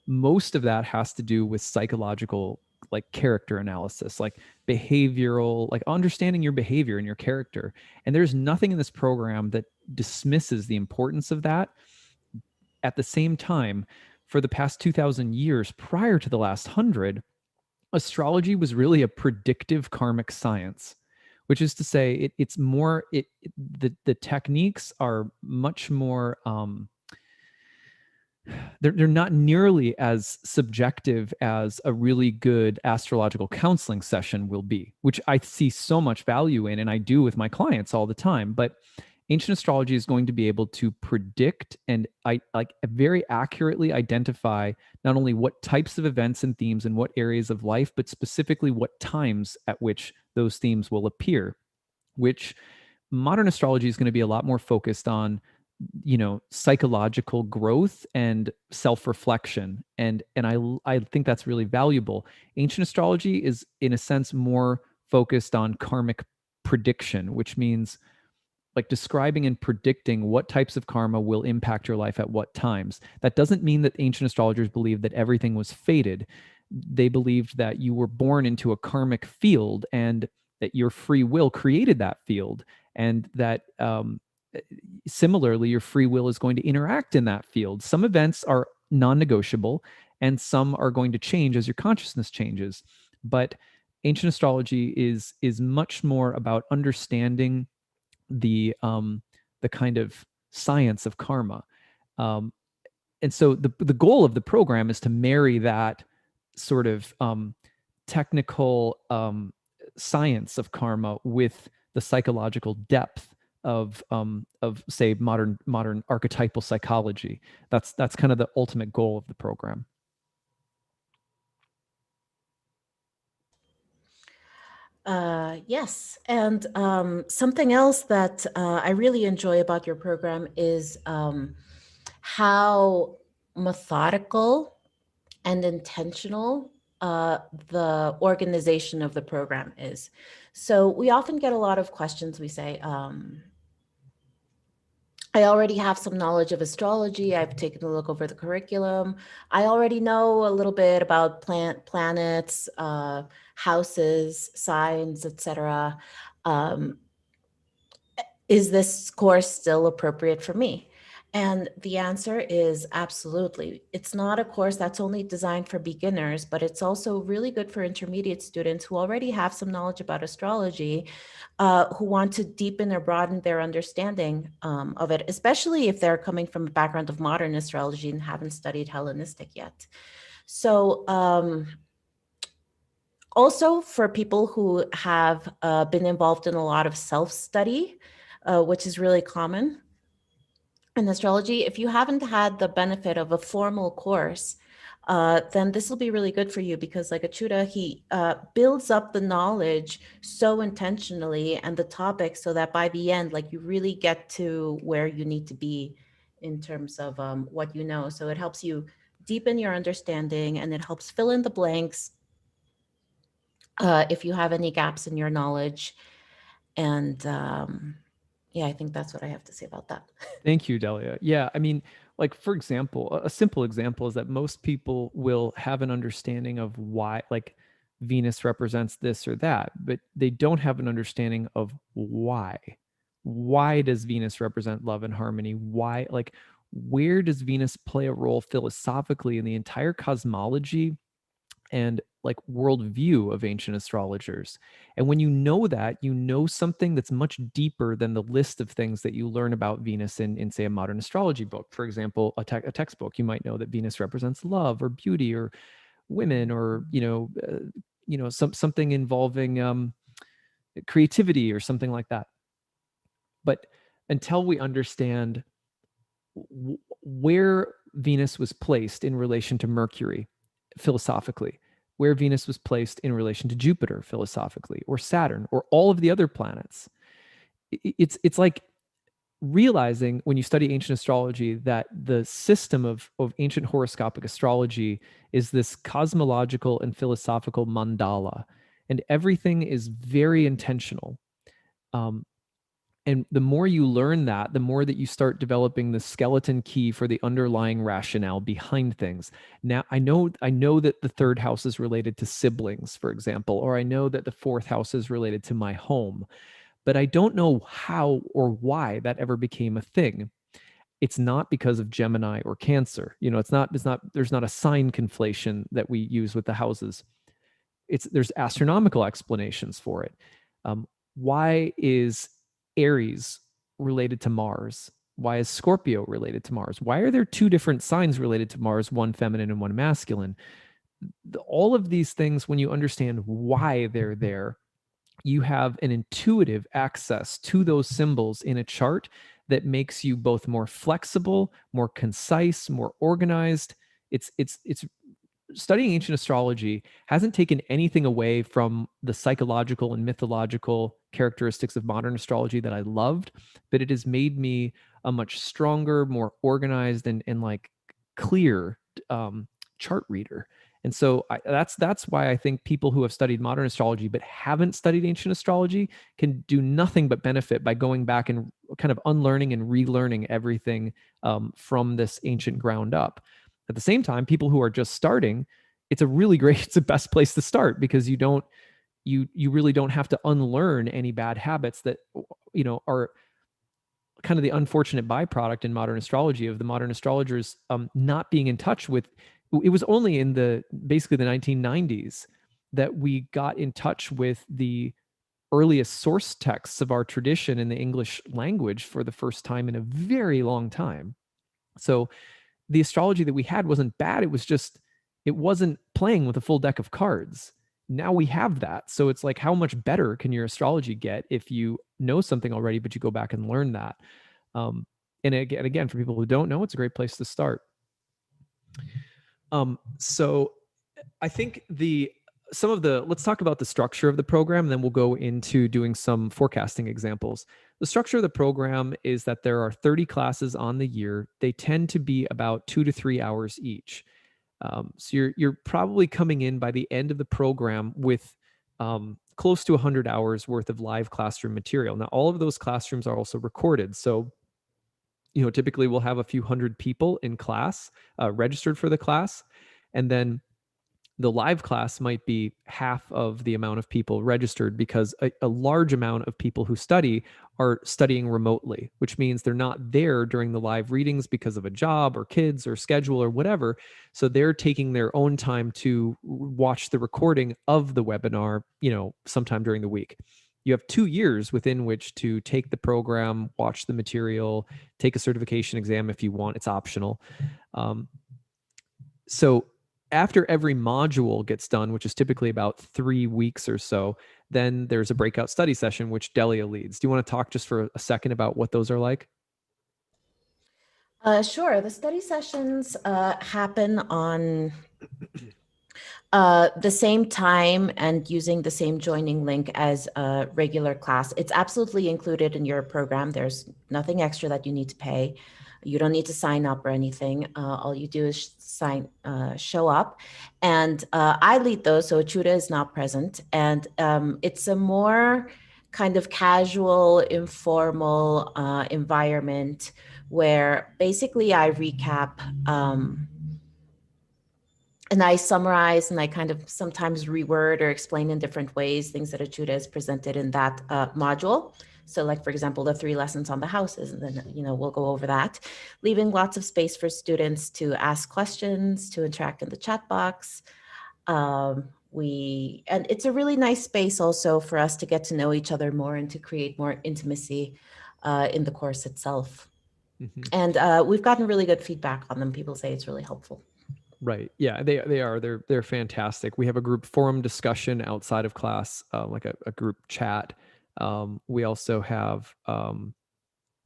S1: most of that has to do with psychological, like character analysis, like behavioral, like understanding your behavior and your character. And there's nothing in this program that dismisses the importance of that. At the same time, for the past 2,000 years prior to the last 100, astrology was really a predictive karmic science, which is to say it's more, the techniques are much more, they're not nearly as subjective as a really good astrological counseling session will be, which I see so much value in, and I do with my clients all the time. But ancient astrology is going to be able to predict and very accurately identify not only what types of events and themes and what areas of life, but specifically what times at which those themes will appear, which modern astrology is going to be a lot more focused on, psychological growth and self-reflection, and I think that's really valuable. Ancient astrology is in a sense more focused on karmic prediction, which means like describing and predicting what types of karma will impact your life at what times. That doesn't mean that ancient astrologers believed that everything was fated. They believed that you were born into a karmic field and that your free will created that field, and that similarly, your free will is going to interact in that field. Some events are non-negotiable, and some are going to change as your consciousness changes. But ancient astrology is much more about understanding the kind of science of karma. And so the goal of the program is to marry that sort of technical science of karma with the psychological depth of say modern archetypal psychology. That's kind of the ultimate goal of the program.
S2: Yes. And something else that I really enjoy about your program is how methodical and intentional the organization of the program is. So we often get a lot of questions. We say, I already have some knowledge of astrology. I've taken a look over the curriculum. I already know a little bit about planets, houses, signs, etc. Um, is this course still appropriate for me? And the answer is absolutely. It's not a course that's only designed for beginners, but it's also really good for intermediate students who already have some knowledge about astrology, who want to deepen or broaden their understanding of it, especially if they're coming from a background of modern astrology and haven't studied Hellenistic yet. So, also for people who have been involved in a lot of self study, which is really common in astrology, if you haven't had the benefit of a formal course, then this will be really good for you because, like Achuta, he builds up the knowledge so intentionally and the topic so that by the end, like you really get to where you need to be in terms of what you know. So it helps you deepen your understanding and it helps fill in the blanks if you have any gaps in your knowledge. And yeah, I think that's what I have to say about that.
S1: Thank you, Delia. Yeah, I mean, like for example, a simple example is that most people will have an understanding of why, like Venus represents this or that, but they don't have an understanding of why. Why does Venus represent love and harmony? Why, like, where does Venus play a role philosophically in the entire cosmology and like worldview of ancient astrologers? And when you know that, you know something that's much deeper than the list of things that you learn about Venus in say, a modern astrology book. For example, a textbook, you might know that Venus represents love or beauty or women or, something involving creativity or something like that. But until we understand where Venus was placed in relation to Mercury philosophically, where Venus was placed in relation to Jupiter philosophically, or Saturn, or all of the other planets. It's like realizing when you study ancient astrology that the system of ancient horoscopic astrology is this cosmological and philosophical mandala, and everything is very intentional. Um, and the more you learn that, the more that you start developing the skeleton key for the underlying rationale behind things. Now, I know that the third house is related to siblings, for example, or I know that the fourth house is related to my home, but I don't know how or why that ever became a thing. It's not because of Gemini or Cancer. There's not a sign conflation that we use with the houses. There's astronomical explanations for it. Why is Aries related to Mars? Why is Scorpio related to Mars? Why are there two different signs related to Mars, one feminine and one masculine? All of these things, when you understand why they're there, you have an intuitive access to those symbols in a chart that makes you both more flexible, more concise, more organized. It's studying ancient astrology hasn't taken anything away from the psychological and mythological characteristics of modern astrology that I loved, but it has made me a much stronger, more organized, and like clear chart reader. And so that's why I think people who have studied modern astrology but haven't studied ancient astrology can do nothing but benefit by going back and kind of unlearning and relearning everything from this ancient ground up. At the same time, people who are just starting, it's the best place to start because you really don't have to unlearn any bad habits that are kind of the unfortunate byproduct in modern astrology of the modern astrologers not being in touch with. It was only in basically the 1990s that we got in touch with the earliest source texts of our tradition in the English language for the first time in a very long time. So the astrology that we had wasn't bad. It wasn't playing with a full deck of cards. Now we have that. So it's like, how much better can your astrology get if you know something already, but you go back and learn that? And again, for people who don't know, it's a great place to start. So I think let's talk about the structure of the program, and then we'll go into doing some forecasting examples. The structure of the program is that there are 30 classes on the year. They tend to be about 2 to 3 hours each. So you're probably coming in by the end of the program with close to 100 hours worth of live classroom material. Now, all of those classrooms are also recorded. So, typically we'll have a few hundred people in class registered for the class. And then the live class might be half of the amount of people registered because a large amount of people who study are studying remotely, which means they're not there during the live readings because of a job or kids or schedule or whatever. So they're taking their own time to watch the recording of the webinar, sometime during the week. You have 2 years within which to take the program, watch the material, take a certification exam if you want. It's optional. So after every module gets done, which is typically about 3 weeks or so, then there's a breakout study session, which Delia leads. Do you want to talk just for a second about what those are like?
S2: Sure. The study sessions happen on the same time and using the same joining link as a regular class. It's absolutely included in your program. There's nothing extra that you need to pay. You don't need to sign up or anything. All you do is show up. And I lead those, so Achuda is not present. And it's a more kind of casual, informal environment where basically I recap and I summarize and I kind of sometimes reword or explain in different ways things that Achuda has presented in that module. So like, for example, the 3 lessons on the houses, and then, we'll go over that, leaving lots of space for students to ask questions, to interact in the chat box. And it's a really nice space also for us to get to know each other more and to create more intimacy in the course itself.
S1: Mm-hmm.
S2: And we've gotten really good feedback on them. People say it's really helpful.
S1: Right. Yeah, they are. They're fantastic. We have a group forum discussion outside of class, like a group chat. We also have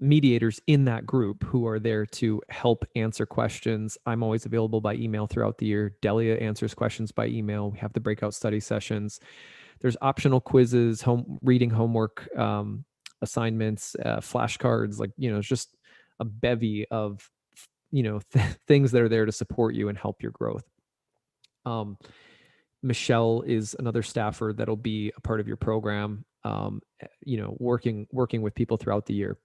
S1: mediators in that group who are there to help answer questions. I'm always available by email throughout the year. Delia answers questions by email. We have the breakout study sessions. There's optional quizzes, reading homework, assignments, flashcards. It's just a bevy of things that are there to support you and help your growth. Michelle is another staffer that'll be a part of your program, working with people throughout the year.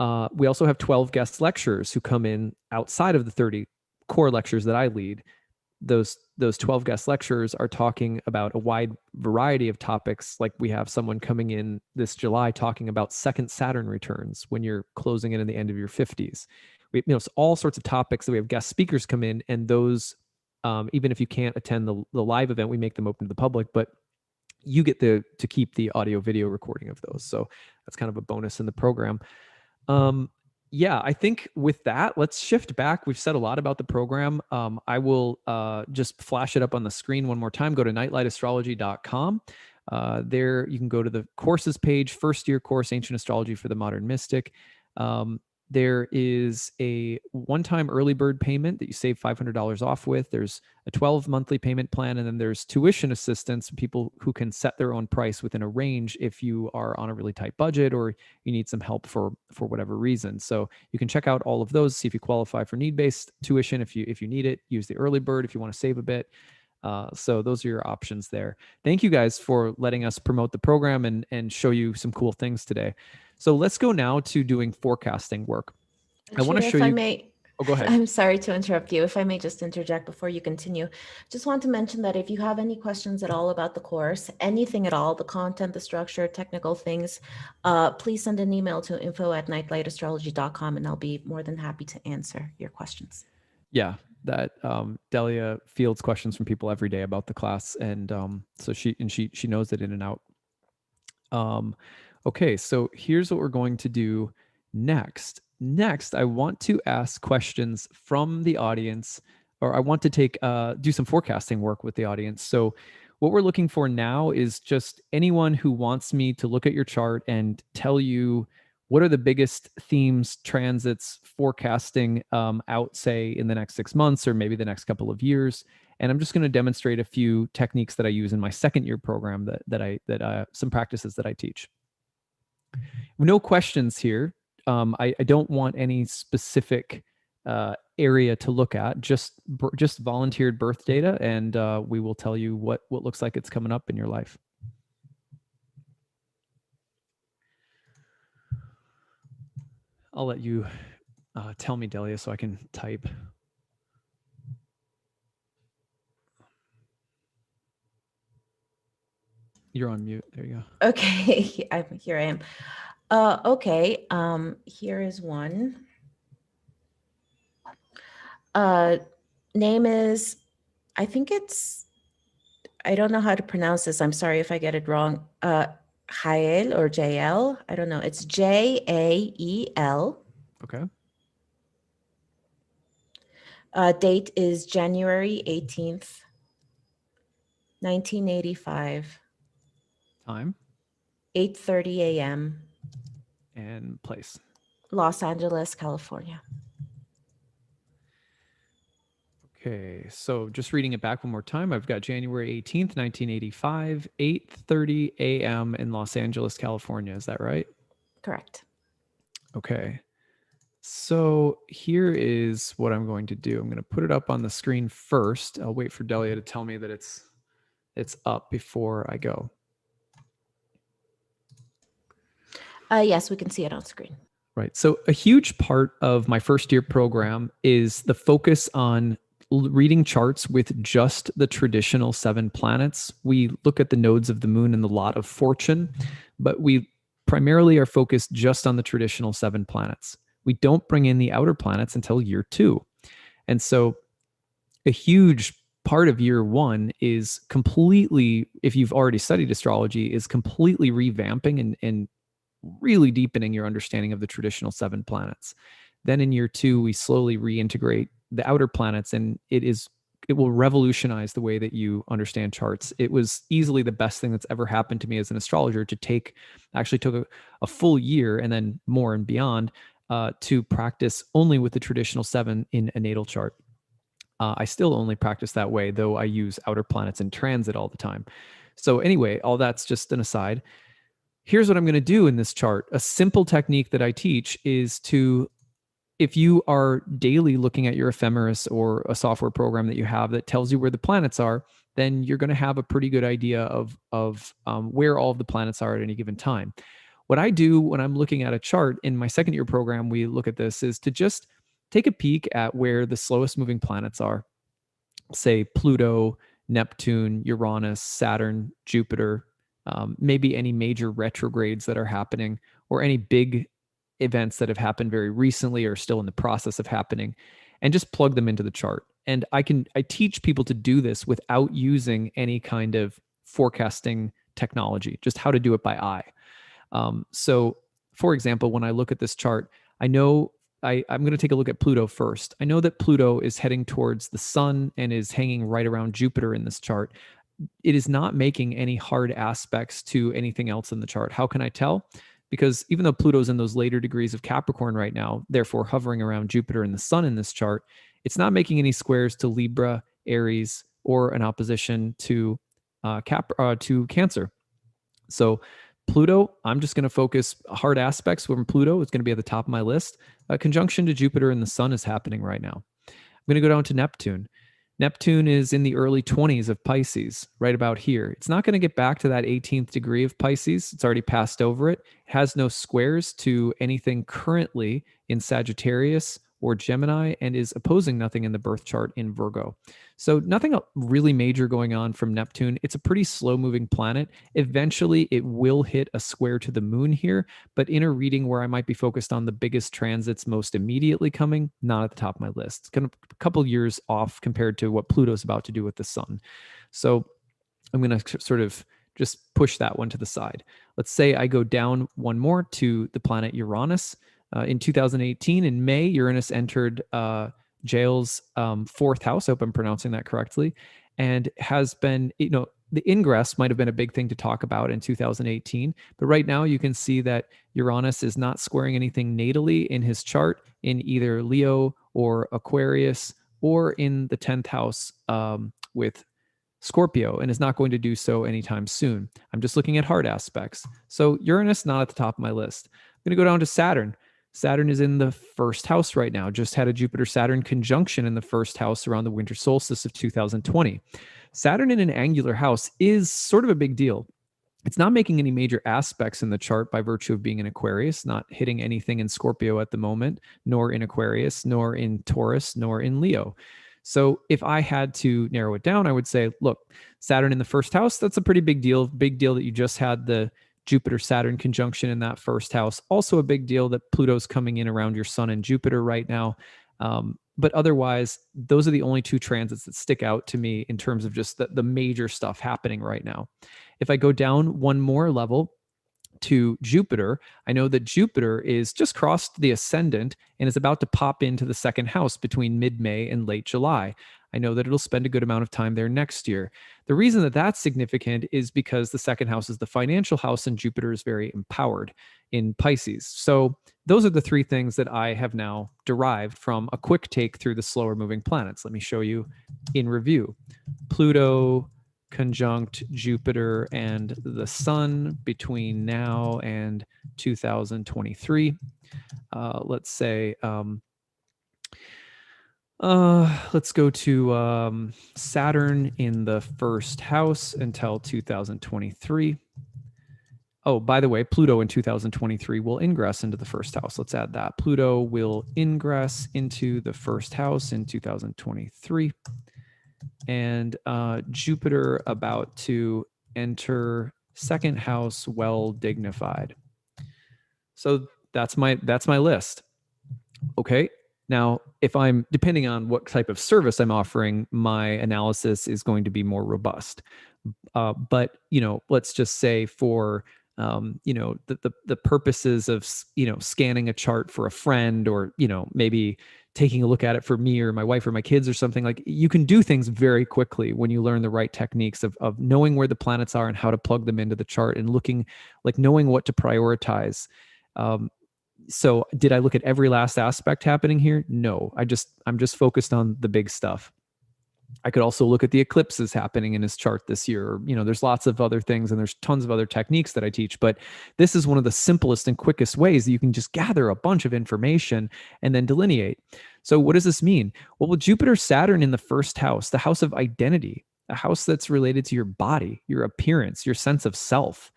S1: We also have 12 guest lecturers who come in outside of the 30 core lectures that I lead. Those 12 guest lecturers are talking about a wide variety of topics. Like we have someone coming in this July talking about second Saturn returns when you're closing in the end of your 50s. We, all sorts of topics that we have guest speakers come in, and those, even if you can't attend the live event, we make them open to the public, but you get to keep the audio video recording of those. So that's kind of a bonus in the program. Yeah, I think with that, let's shift back. We've said a lot about the program. I will just flash it up on the screen one more time. Go to nightlightastrology.com. There you can go to the courses page, first year course, Ancient Astrology for the Modern Mystic. There is a one-time early bird payment that you save $500 off with. There's a 12 monthly payment plan, and then there's tuition assistance, people who can set their own price within a range if you are on a really tight budget or you need some help for whatever reason. So you can check out all of those, see if you qualify for need-based tuition if you need it. Use the early bird if you want to save a bit. So those are your options there. Thank you guys for letting us promote the program and show you some cool things today. So let's go now to doing forecasting work. I want to show
S2: if I
S1: you.
S2: may,
S1: Oh, go ahead.
S2: I'm sorry to interrupt you. If I may just interject before you continue, just want to mention that if you have any questions at all about the course, anything at all, the content, the structure, technical things, please send an email to info@nightlightastrology.com and I'll be more than happy to answer your questions.
S1: Yeah, that Delia fields questions from people every day about the class, and so she knows it in and out. Okay, so here's what we're going to do next. Next, I want to ask questions from the audience, or I want to do some forecasting work with the audience. So what we're looking for now is just anyone who wants me to look at your chart and tell you what are the biggest themes, transits, forecasting out, say, in the next 6 months or maybe the next couple of years. And I'm just going to demonstrate a few techniques that I use in my second year program that some practices that I teach. No questions here. I don't want any specific area to look at, just volunteered birth data, and we will tell you what looks like it's coming up in your life. I'll let you tell me, Delia, so I can type. You're on mute. There you go.
S2: Okay, here I am. Okay, here is one. Name is, I think I don't know how to pronounce this. I'm sorry if I get it wrong. Jael or JL. I don't know. It's Jael.
S1: Okay.
S2: Date is January 18th, 1985,
S1: Time
S2: 8:30 a.m.,
S1: and place.
S2: Los Angeles, California.
S1: Okay, so just reading it back one more time, I've got January 18th, 1985, 8:30 a.m. in Los Angeles, California. Is that right?
S2: Correct.
S1: Okay. So here is what I'm going to do. I'm going to put it up on the screen first. I'll wait for Delia to tell me that it's up before I go.
S2: Yes, we can see it on screen.
S1: Right. So a huge part of my first year program is the focus on reading charts with just the traditional 7 planets. We look at the nodes of the moon and the lot of fortune, but we primarily are focused just on the traditional 7 planets. We don't bring in the outer planets until year 2. And so a huge part of year 1 is completely, if you've already studied astrology, is completely revamping and really deepening your understanding of the traditional 7 planets. Then in year 2, we slowly reintegrate the outer planets, and it will revolutionize the way that you understand charts. It was easily the best thing that's ever happened to me as an astrologer actually took a full year and then more and beyond to practice only with the traditional 7 in a natal chart. I still only practice that way, though I use outer planets in transit all the time. So anyway, all that's just an aside. Here's what I'm going to do in this chart. A simple technique that I teach is if you are daily looking at your ephemeris or a software program that you have that tells you where the planets are, then you're going to have a pretty good idea of where all of the planets are at any given time. What I do when I'm looking at a chart in my second year program, we look at this, is to just take a peek at where the slowest moving planets are. Say Pluto, Neptune, Uranus, Saturn, Jupiter, maybe any major retrogrades that are happening, or any big events that have happened very recently or still in the process of happening, and just plug them into the chart. And I teach people to do this without using any kind of forecasting technology, just how to do it by eye. So for example, when I look at this chart, I know I'm going to take a look at Pluto first. I know that Pluto is heading towards the sun and is hanging right around Jupiter in this chart. It is not making any hard aspects to anything else in the chart. How can I tell? Because even though Pluto's in those later degrees of Capricorn right now, therefore hovering around Jupiter and the sun in this chart, it's not making any squares to Libra, Aries, or an opposition to Cancer. So Pluto, I'm just going to focus hard aspects from Pluto. It's going to be at the top of my list. A conjunction to Jupiter and the sun is happening right now. I'm going to go down to Neptune. Neptune is in the early 20s of Pisces, right about here. It's not going to get back to that 18th degree of Pisces. It's already passed over it. It has no squares to anything currently in Sagittarius or Gemini, and is opposing nothing in the birth chart in Virgo. So nothing really major going on from Neptune. It's a pretty slow moving planet. Eventually it will hit a square to the moon here, but in a reading where I might be focused on the biggest transits most immediately coming, not at the top of my list. It's going to a couple years off compared to what Pluto's about to do with the sun. So I'm going to sort of just push that one to the side. Let's say I go down one more to the planet Uranus. In 2018, in May, Uranus entered Jael's 4th house. I hope I'm pronouncing that correctly. And has been, the ingress might have been a big thing to talk about in 2018. But right now you can see that Uranus is not squaring anything natally in his chart in either Leo or Aquarius or in the 10th house with Scorpio, and is not going to do so anytime soon. I'm just looking at hard aspects. So Uranus, not at the top of my list. I'm going to go down to Saturn. Saturn is in the 1st house right now, just had a Jupiter-Saturn conjunction in the 1st house around the winter solstice of 2020. Saturn in an angular house is sort of a big deal. It's not making any major aspects in the chart by virtue of being in Aquarius, not hitting anything in Scorpio at the moment, nor in Aquarius, nor in Taurus, nor in Leo. So if I had to narrow it down, I would say, look, Saturn in the first house, that's a pretty big deal. Big deal that you just had the Jupiter-Saturn conjunction in that first house. Also a big deal that Pluto's coming in around your sun and Jupiter right now. But otherwise, those are the only two transits that stick out to me in terms of just the major stuff happening right now. If I go down one more level to Jupiter, I know that Jupiter is just crossed the ascendant and is about to pop into the second house between mid-May and late July. I know that it'll spend a good amount of time there next year. The reason that that's significant is because the second house is the financial house and Jupiter is very empowered in Pisces. So those are the three things that I have now derived from a quick take through the slower moving planets. Let me show you in review. Pluto conjunct Jupiter and the Sun between now and 2023. Let's say, let's go to Saturn in the first house until 2023. Oh, by the way, Pluto in 2023 will ingress into the first house. Let's add that. Pluto will ingress into the first house in 2023. And Jupiter about to enter second house, well dignified. So that's my list. Okay. Now, if I'm depending on what type of service I'm offering, my analysis is going to be more robust. But let's just say for the purposes of scanning a chart for a friend, or maybe taking a look at it for me or my wife or my kids or something, like, you can do things very quickly when you learn the right techniques of knowing where the planets are and how to plug them into the chart, and knowing what to prioritize. So did I look at every last aspect happening here? No, I'm just focused on the big stuff. I could also look at the eclipses happening in his chart this year. There's lots of other things, and there's tons of other techniques that I teach, but this is one of the simplest and quickest ways that you can just gather a bunch of information and then delineate. So what does this mean? Well, with Jupiter Saturn in the first house, the house of identity, a house that's related to your body, your appearance, your sense of self,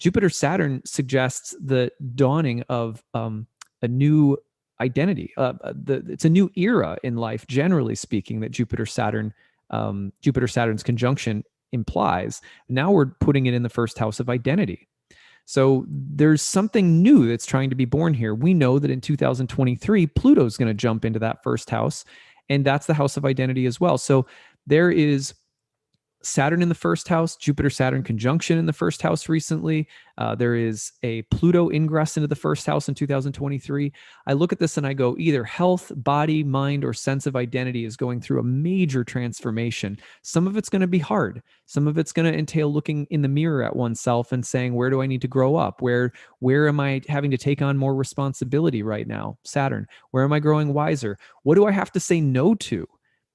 S1: Jupiter Saturn suggests the dawning of a new identity. It's a new era in life, generally speaking, that Jupiter Saturn's conjunction implies. Now we're putting it in the first house of identity. So there's something new that's trying to be born here. We know that in 2023, Pluto's going to jump into that first house, and that's the house of identity as well. So there is Saturn in the first house, Jupiter-Saturn conjunction in the first house recently. There is a Pluto ingress into the first house in 2023. I look at this and I go, either health, body, mind, or sense of identity is going through a major transformation. Some of it's going to be hard. Some of it's going to entail looking in the mirror at oneself and saying, where do I need to grow up? Where am I having to take on more responsibility right now? Saturn. Where am I growing wiser? What do I have to say no to?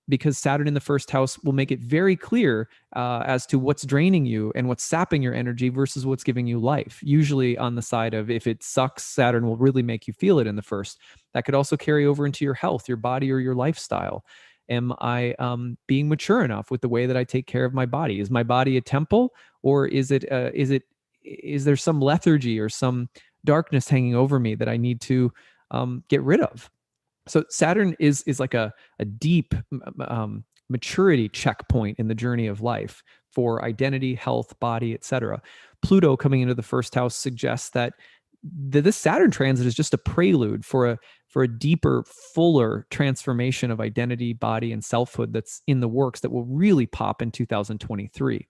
S1: Because Saturn in the first house will make it very clear as to what's draining you and what's sapping your energy versus what's giving you life. Usually on the side of, if it sucks, Saturn will really make you feel it in the first. That could also carry over into your health, your body, or your lifestyle. Am I being mature enough with the way that I take care of my body? Is my body a temple, or is there some lethargy or some darkness hanging over me that I need to get rid of? So Saturn is like a deep maturity checkpoint in the journey of life for identity, health, body, etc. Pluto coming into the first house suggests that this Saturn transit is just a prelude for a deeper, fuller transformation of identity, body, and selfhood that's in the works that will really pop in 2023.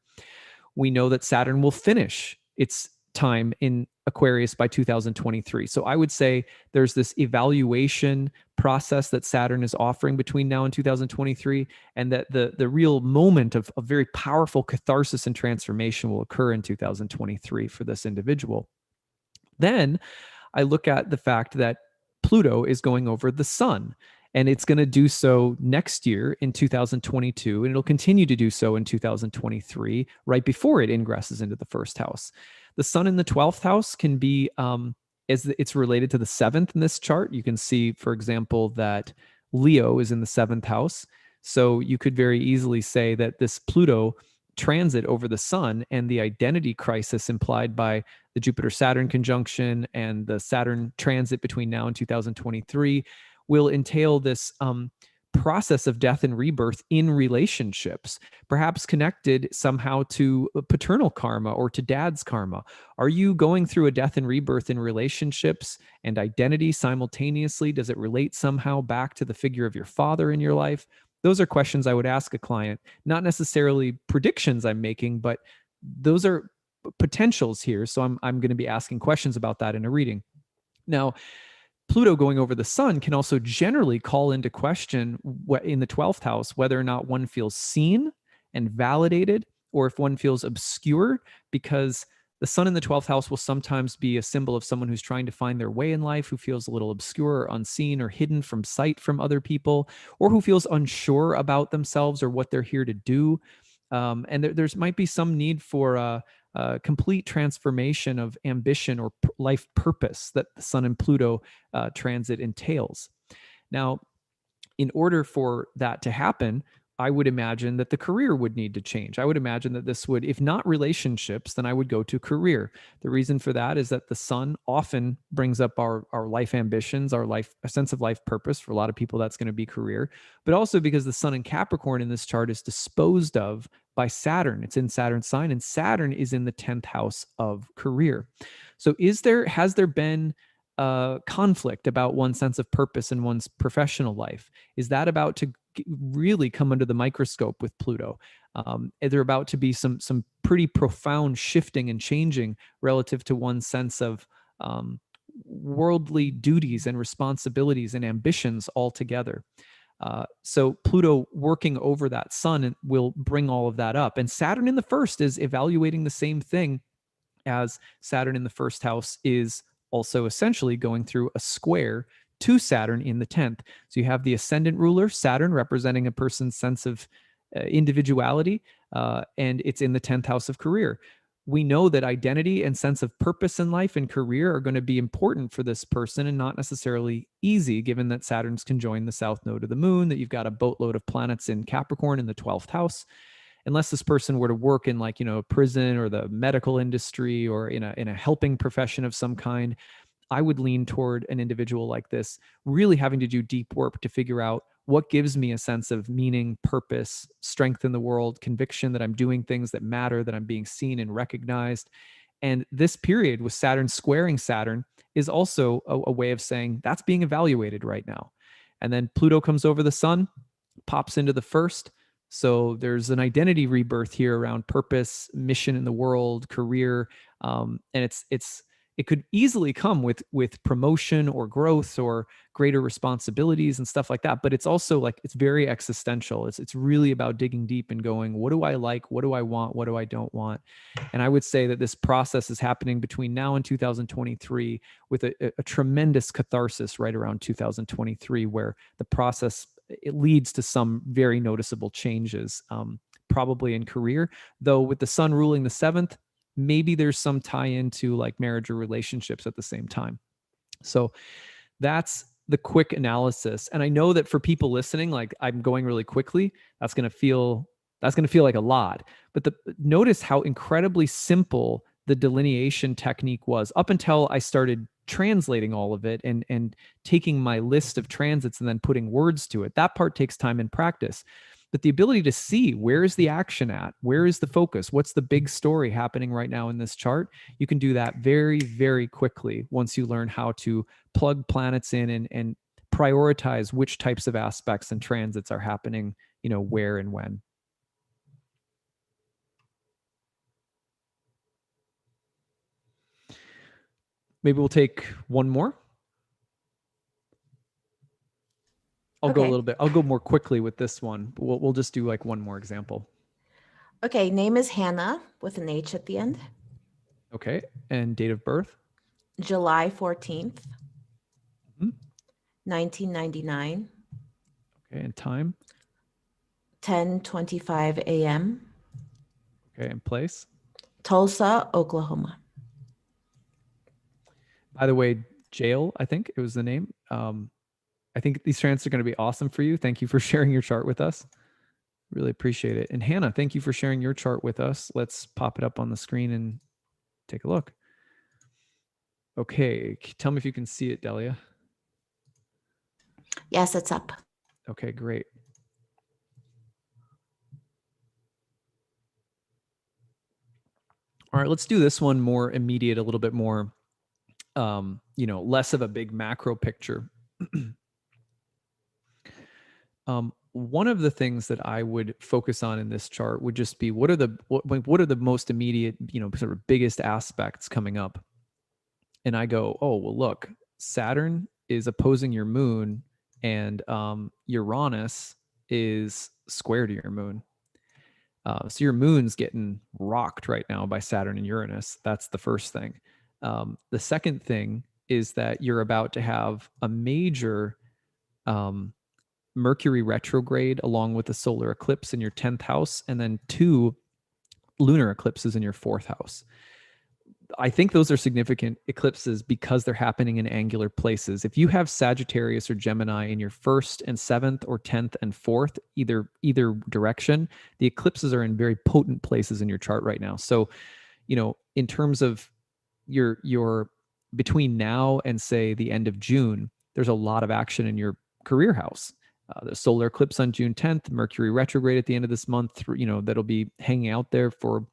S1: We know that Saturn will finish its time in Aquarius by 2023. So I would say there's this evaluation process that Saturn is offering between now and 2023, and that the real moment of very powerful catharsis and transformation will occur in 2023 for this individual. Then I look at the fact that Pluto is going over the sun, and it's going to do so next year in 2022, and it'll continue to do so in 2023, right before it ingresses into the first house. The sun in the 12th house can be, as it's related to the 7th in this chart. You can see, for example, that Leo is in the 7th house. So you could very easily say that this Pluto transit over the sun and the identity crisis implied by the Jupiter-Saturn conjunction and the Saturn transit between now and 2023 will entail this process of death and rebirth in relationships, perhaps connected somehow to paternal karma or to dad's karma? Are you going through a death and rebirth in relationships and identity simultaneously? Does it relate somehow back to the figure of your father in your life? Those are questions I would ask a client, not necessarily predictions I'm making, but those are potentials here. So I'm going to be asking questions about that in a reading. Now, Pluto going over the sun can also generally call into question in the 12th house whether or not one feels seen and validated, or if one feels obscure, because the sun in the 12th house will sometimes be a symbol of someone who's trying to find their way in life, who feels a little obscure or unseen or hidden from sight from other people, or who feels unsure about themselves or what they're here to do. And there's might be some need for complete transformation of ambition or life purpose that the Sun and Pluto transit entails. Now, in order for that to happen, I would imagine that the career would need to change. I would imagine that this would, if not relationships, then I would go to career. The reason for that is that the sun often brings up our life ambitions, a sense of life purpose. For a lot of people, that's going to be career, but also because the sun in Capricorn in this chart is disposed of by Saturn. It's in Saturn's sign, and Saturn is in the 10th house of career. So has there been conflict about one's sense of purpose in one's professional life? Is that about to really come under the microscope with Pluto? Is there about to be some pretty profound shifting and changing relative to one's sense of worldly duties and responsibilities and ambitions altogether? So Pluto working over that sun will bring all of that up. And Saturn in the first is evaluating the same thing, as Saturn in the first house is also essentially going through a square to Saturn in the 10th. So you have the ascendant ruler, Saturn, representing a person's sense of individuality, and it's in the 10th house of career. We know that identity and sense of purpose in life and career are going to be important for this person and not necessarily easy, given that Saturn's conjoined the south node of the moon, that you've got a boatload of planets in Capricorn in the 12th house. Unless this person were to work in, like, a prison or the medical industry or in a helping profession of some kind, I would lean toward an individual like this really having to do deep work to figure out what gives me a sense of meaning, purpose, strength in the world, conviction that I'm doing things that matter, that I'm being seen and recognized. And this period with Saturn squaring Saturn is also a way of saying that's being evaluated right now. And then Pluto comes over the sun, pops into the first. So there's an identity rebirth here around purpose, mission in the world, career, and it could easily come with promotion or growth or greater responsibilities and stuff like that. But it's also like it's very existential. It's really about digging deep and going, what do I like? What do I want? What do I don't want? And I would say that this process is happening between now and 2023 with a tremendous catharsis right around 2023, where the process, it leads to some very noticeable changes, probably in career. Though with the sun ruling the 7th, maybe there's some tie into like marriage or relationships at the same time. So that's the quick analysis. And I know that for people listening, like I'm going really quickly, that's going to feel like a lot. But notice how incredibly simple the delineation technique was up until I started translating all of it and taking my list of transits and then putting words to it. That part takes time and practice. But the ability to see where is the action at, where is the focus, what's the big story happening right now in this chart, you can do that very, very quickly once you learn how to plug planets in and prioritize which types of aspects and transits are happening, where and when. Maybe we'll take one more. I'll go a little bit. I'll go more quickly with this one. But we'll just do like one more example.
S2: Okay. Name is Hannah with an H at the end.
S1: Okay. And date of birth?
S2: July 14th, 1999.
S1: Okay. And time?
S2: 10:25 a.m.
S1: Okay. And place?
S2: Tulsa, Oklahoma.
S1: By the way, Jail, I think it was the name. I think these transits are going to be awesome for you. Thank you for sharing your chart with us. Really appreciate it. And Hannah, thank you for sharing your chart with us. Let's pop it up on the screen and take a look. Okay. Tell me if you can see it, Delia.
S2: Yes, it's up.
S1: Okay, great. All right, let's do this one more immediate, a little bit more, less of a big macro picture. One of the things that I would focus on in this chart would just be what are the most immediate, sort of biggest aspects coming up. And I go, oh, well, look, Saturn is opposing your moon, and Uranus is square to your moon. So your moon's getting rocked right now by Saturn and Uranus. That's the first thing. The second thing is that you're about to have a major Mercury retrograde along with a solar eclipse in your 10th house, and then 2 lunar eclipses in your 4th house. I think those are significant eclipses because they're happening in angular places. If you have Sagittarius or Gemini in your 1st and 7th or 10th and 4th, either direction, the eclipses are in very potent places in your chart right now. So, in terms of your between now and say the end of June, there's a lot of action in your career house. The solar eclipse on June 10th, Mercury retrograde at the end of this month, that'll be hanging out there for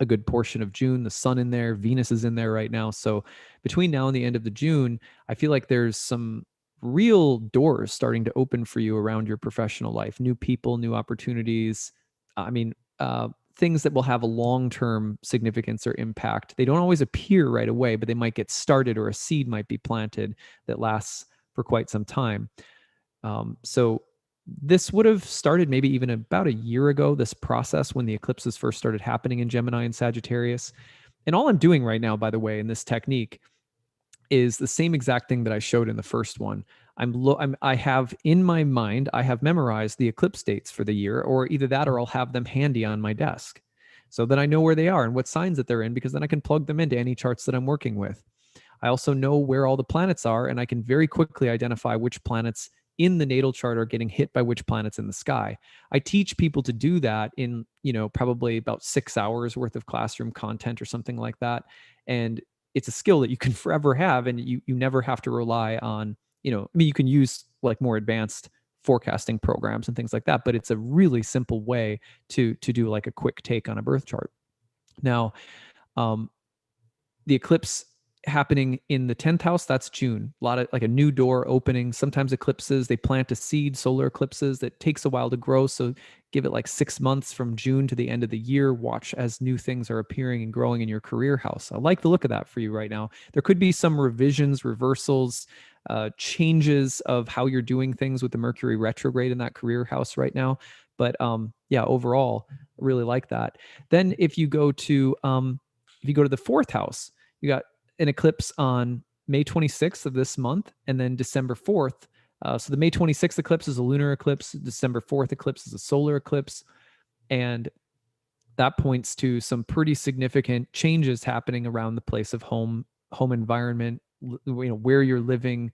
S1: a good portion of June. The sun in there, Venus is in there right now. So between now and the end of the June, I feel like there's some real doors starting to open for you around your professional life, new people, new opportunities. I mean, things that will have a long-term significance or impact. They don't always appear right away, but they might get started, or a seed might be planted that lasts for quite some time. So this would have started maybe even about a year ago, this process, when the eclipses first started happening in Gemini and Sagittarius. And all I'm doing right now, by the way, in this technique is the same exact thing that I showed in the first one. I have in my mind, I have memorized the eclipse dates for the year, or either that or I'll have them handy on my desk so that I know where they are and what signs that they're in, because then I can plug them into any charts that I'm working with. I also know where all the planets are, and I can very quickly identify which planets in the natal chart are getting hit by which planets in the sky. I teach people to do that in, probably about 6 hours worth of classroom content or something like that. And it's a skill that you can forever have, and you never have to rely on, you can use like more advanced forecasting programs and things like that, but it's a really simple way to do like a quick take on a birth chart. Now, the eclipse happening in the 10th house, that's June. A lot of like a new door opening. Sometimes eclipses, they plant a seed, solar eclipses, that takes a while to grow. So give it like 6 months from June to the end of the year. Watch as new things are appearing and growing in your career house. I like the look of that for you right now. There could be some revisions, reversals, changes of how you're doing things with the Mercury retrograde in that career house right now. But yeah, overall, I really like that. Then if you go to the 4th house, you got an eclipse on May 26th of this month, and then December 4th. So the May 26th eclipse is a lunar eclipse. December 4th eclipse is a solar eclipse. And that points to some pretty significant changes happening around the place of home environment, where you're living,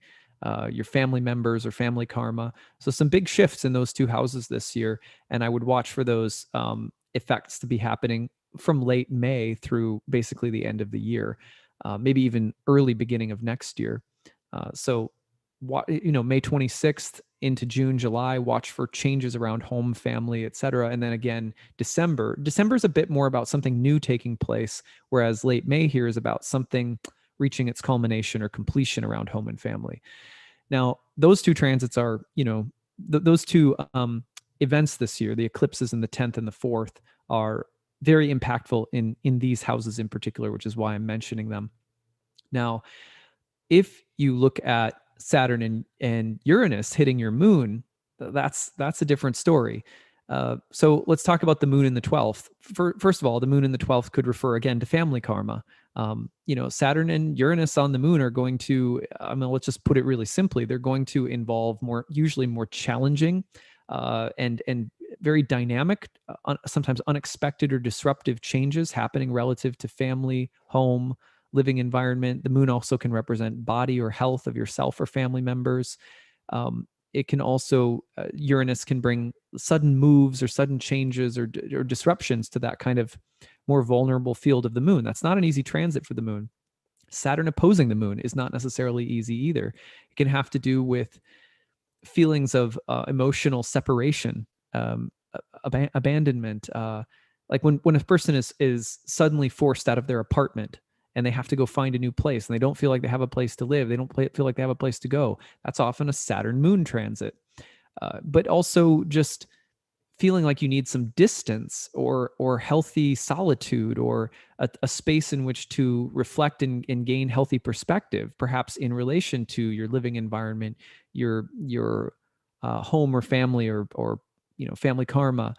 S1: your family members or family karma. So some big shifts in those 2 houses this year. And I would watch for those effects to be happening from late May through basically the end of the year. Maybe even early beginning of next year. So, May 26th into June, July, watch for changes around home, family, etc. And then again, December is a bit more about something new taking place, whereas late May here is about something reaching its culmination or completion around home and family. Now, those 2 transits are, those 2 events this year, the eclipses in the 10th and the 4th, are very impactful in these houses in particular, which is why I'm mentioning them. Now, if you look at Saturn and Uranus hitting your moon, that's a different story. So let's talk about the moon in the 12th. First of all, the moon in the 12th could refer again to family karma. Saturn and Uranus on the moon are going to, let's just put it really simply, they're going to involve usually more challenging and very dynamic, sometimes unexpected or disruptive changes happening relative to family, home, living environment. The moon also can represent body or health of yourself or family members. It can also, Uranus can bring sudden moves or sudden changes or disruptions to that kind of more vulnerable field of the moon. That's not an easy transit for the moon. Saturn opposing the moon is not necessarily easy either. It can have to do with feelings of emotional separation, abandonment, like when a person is suddenly forced out of their apartment and they have to go find a new place and they don't feel like they have a place to live, they don't feel like they have a place to go. That's often a Saturn moon transit. But also just feeling like you need some distance or healthy solitude, or a space in which to reflect and gain healthy perspective, perhaps in relation to your living environment, your home or family, or family karma,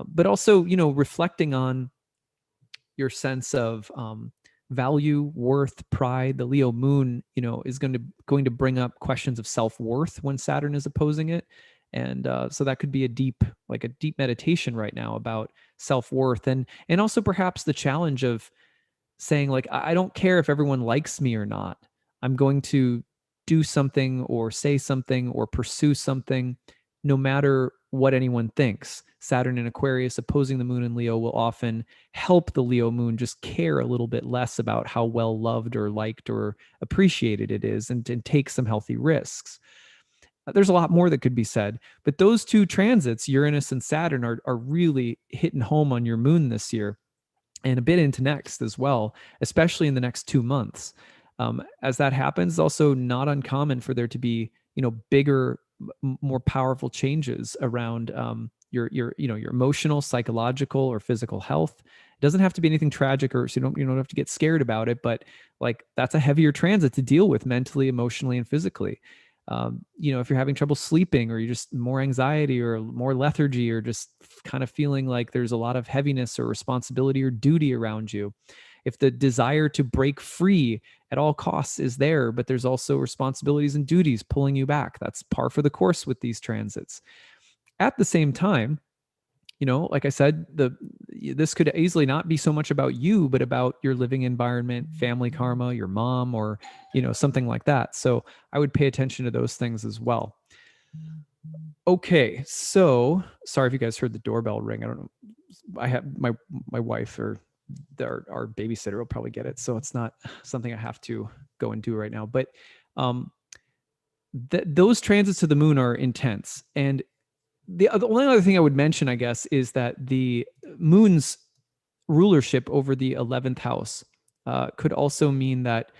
S1: but also reflecting on your sense of value, worth, pride. The Leo moon, is going to bring up questions of self-worth when Saturn is opposing it. And so that could be a deep meditation right now about self-worth, and also perhaps the challenge of saying, like, I don't care if everyone likes me or not. I'm going to do something or say something or pursue something no matter what anyone thinks. Saturn in Aquarius opposing the moon in Leo will often help the Leo moon just care a little bit less about how well loved or liked or appreciated it is, and take some healthy risks. There's a lot more that could be said, but those two transits, Uranus and Saturn, are really hitting home on your moon this year, and a bit into next as well, especially in the next 2 months. As that happens, also not uncommon for there to be, bigger, more powerful changes around your emotional, psychological, or physical health. It doesn't have to be anything tragic, or so you don't have to get scared about it. But like, that's a heavier transit to deal with mentally, emotionally, and physically. If you're having trouble sleeping, or you're just more anxiety or more lethargy, or just kind of feeling like there's a lot of heaviness or responsibility or duty around you, if the desire to break free at all costs is there, but there's also responsibilities and duties pulling you back, that's par for the course with these transits. At the same time, like I said, this could easily not be so much about you, but about your living environment, family karma, your mom, or something like that. So I would pay attention to those things as well. Okay, so sorry if you guys heard the doorbell ring. I don't know. I have my wife, or our babysitter, will probably get it, so it's not something I have to go and do right now. But those transits to the moon are intense, and the only other thing I would mention, I guess, is that the moon's rulership over the 11th house could also mean that,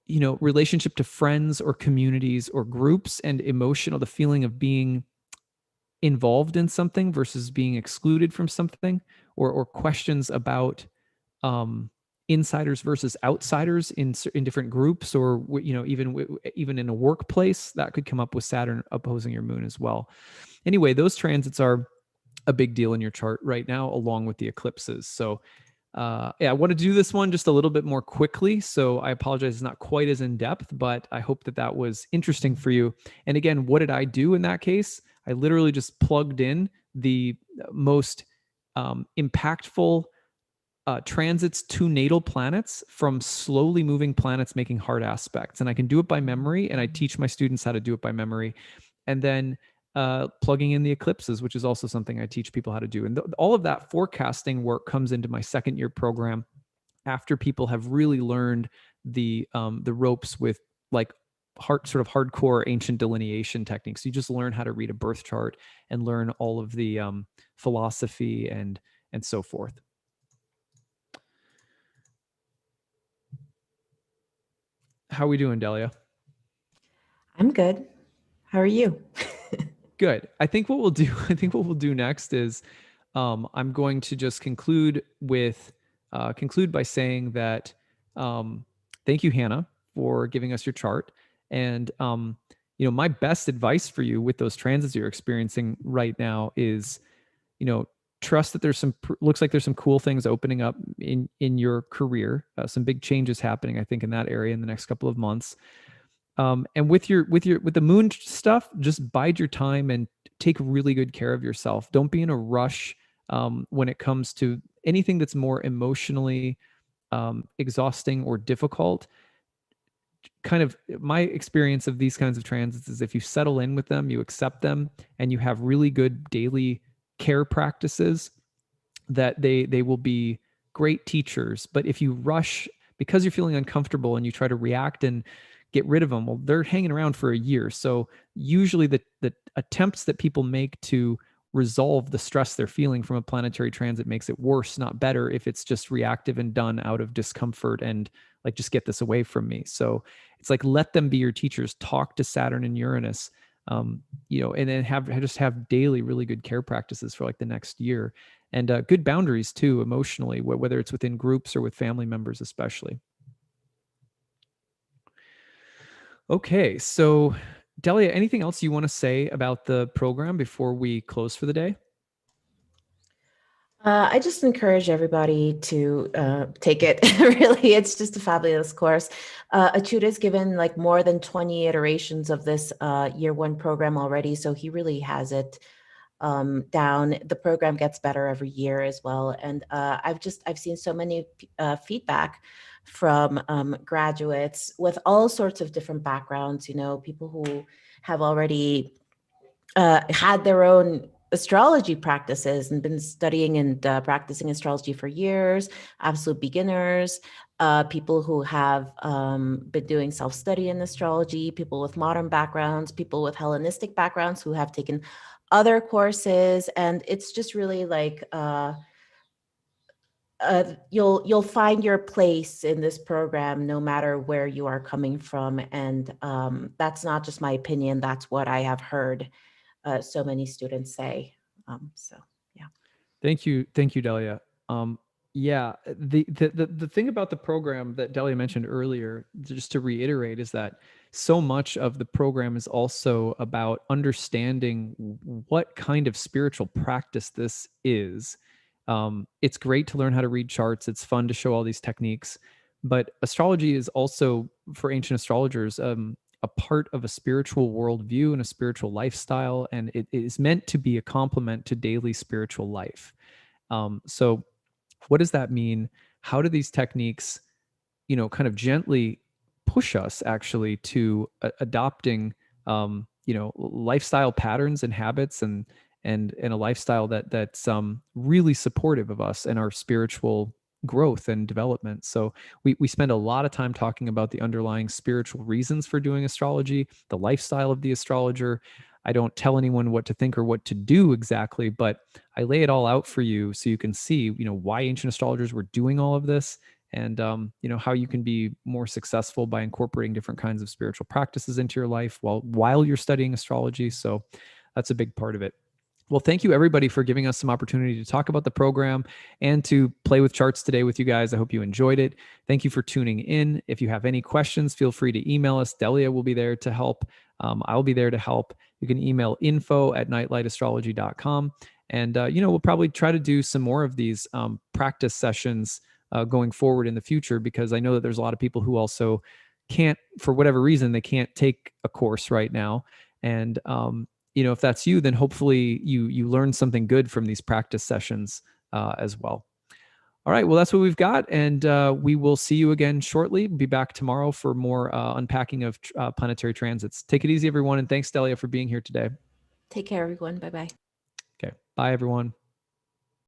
S1: relationship to friends or communities or groups, and the feeling of being involved in something versus being excluded from something, or questions about insiders versus outsiders in different groups, or even in a workplace, that could come up with Saturn opposing your moon as well. Anyway, those transits are a big deal in your chart right now, along with the eclipses. So I want to do this one just a little bit more quickly, so I apologize, it's not quite as in depth, but I hope that was interesting for you. And again, what did I do in that case? I literally just plugged in the most impactful transits to natal planets from slowly moving planets making hard aspects. And I can do it by memory, and I teach my students how to do it by memory. And then plugging in the eclipses, which is also something I teach people how to do. And all of that forecasting work comes into my second year program after people have really learned the ropes with, like, sort of hardcore ancient delineation techniques. You just learn how to read a birth chart and learn all of the philosophy and so forth. How are we doing, Delia?
S2: I'm good. How are you?
S1: Good. I think what we'll do next is I'm going to just conclude by saying that thank you, Hannah, for giving us your chart. And my best advice for you with those transits you're experiencing right now is, trust that looks like there's some cool things opening up in your career, some big changes happening, I think, in that area in the next couple of months. And with the moon stuff, just bide your time and take really good care of yourself. Don't be in a rush when it comes to anything that's more emotionally exhausting or difficult. Kind of my experience of these kinds of transits is, if you settle in with them, you accept them, and you have really good daily care practices, that they will be great teachers. But if you rush because you're feeling uncomfortable and you try to react and get rid of them. Well, they're hanging around for a year. So usually the attempts that people make to resolve the stress they're feeling from a planetary transit makes it worse, not better, if it's just reactive and done out of discomfort and like, just get this away from me. So it's like, let them be your teachers. Talk to Saturn and Uranus, and then have daily really good care practices for like the next year, and good boundaries too, emotionally, whether it's within groups or with family members, especially. Okay, so Delia, anything else you want to say about the program before we close for the day?
S2: I just encourage everybody to take it. Really, it's just a fabulous course. Achuda's given like more than 20 iterations of this year one program already, so he really has it down. The program gets better every year as well, and I've seen so many feedback from graduates with all sorts of different backgrounds. You know, people who have already had their own astrology practices and been studying and practicing astrology for years, absolute beginners, people who have been doing self-study in astrology, people with modern backgrounds, people with Hellenistic backgrounds who have taken other courses. And it's just really like you'll find your place in this program no matter where you are coming from. And that's not just my opinion, that's what I have heard so many students say. So yeah.
S1: Thank you, Delia. Yeah, the thing about the program that Delia mentioned earlier, just to reiterate, is that so much of the program is also about understanding what kind of spiritual practice this is. It's great to learn how to read charts. It's fun to show all these techniques, but astrology is also, for ancient astrologers, a part of a spiritual worldview and a spiritual lifestyle, and it is meant to be a complement to daily spiritual life. So what does that mean? How do these techniques, kind of gently push us actually to adopting, lifestyle patterns and habits, and a lifestyle that's really supportive of us and our spiritual growth and development. So we spend a lot of time talking about the underlying spiritual reasons for doing astrology, the lifestyle of the astrologer. I don't tell anyone what to think or what to do exactly, but I lay it all out for you so you can see, why ancient astrologers were doing all of this, and how you can be more successful by incorporating different kinds of spiritual practices into your life while you're studying astrology. So that's a big part of it. Well, thank you everybody for giving us some opportunity to talk about the program and to play with charts today with you guys. I hope you enjoyed it. Thank you for tuning in. If you have any questions, feel free to email us. Delia will be there to help. I'll be there to help. You can email info@nightlightastrology.com. And, we'll probably try to do some more of these practice sessions going forward in the future, because I know that there's a lot of people who also can't, for whatever reason, they can't take a course right now. And, if that's you, then hopefully you learn something good from these practice sessions as well. All right, well, that's what we've got, and we will see you again shortly. Be back tomorrow for more unpacking of planetary transits. Take it easy, everyone, and thanks, Delia, for being here today.
S2: Take care, everyone. Bye bye.
S1: Okay, bye, everyone.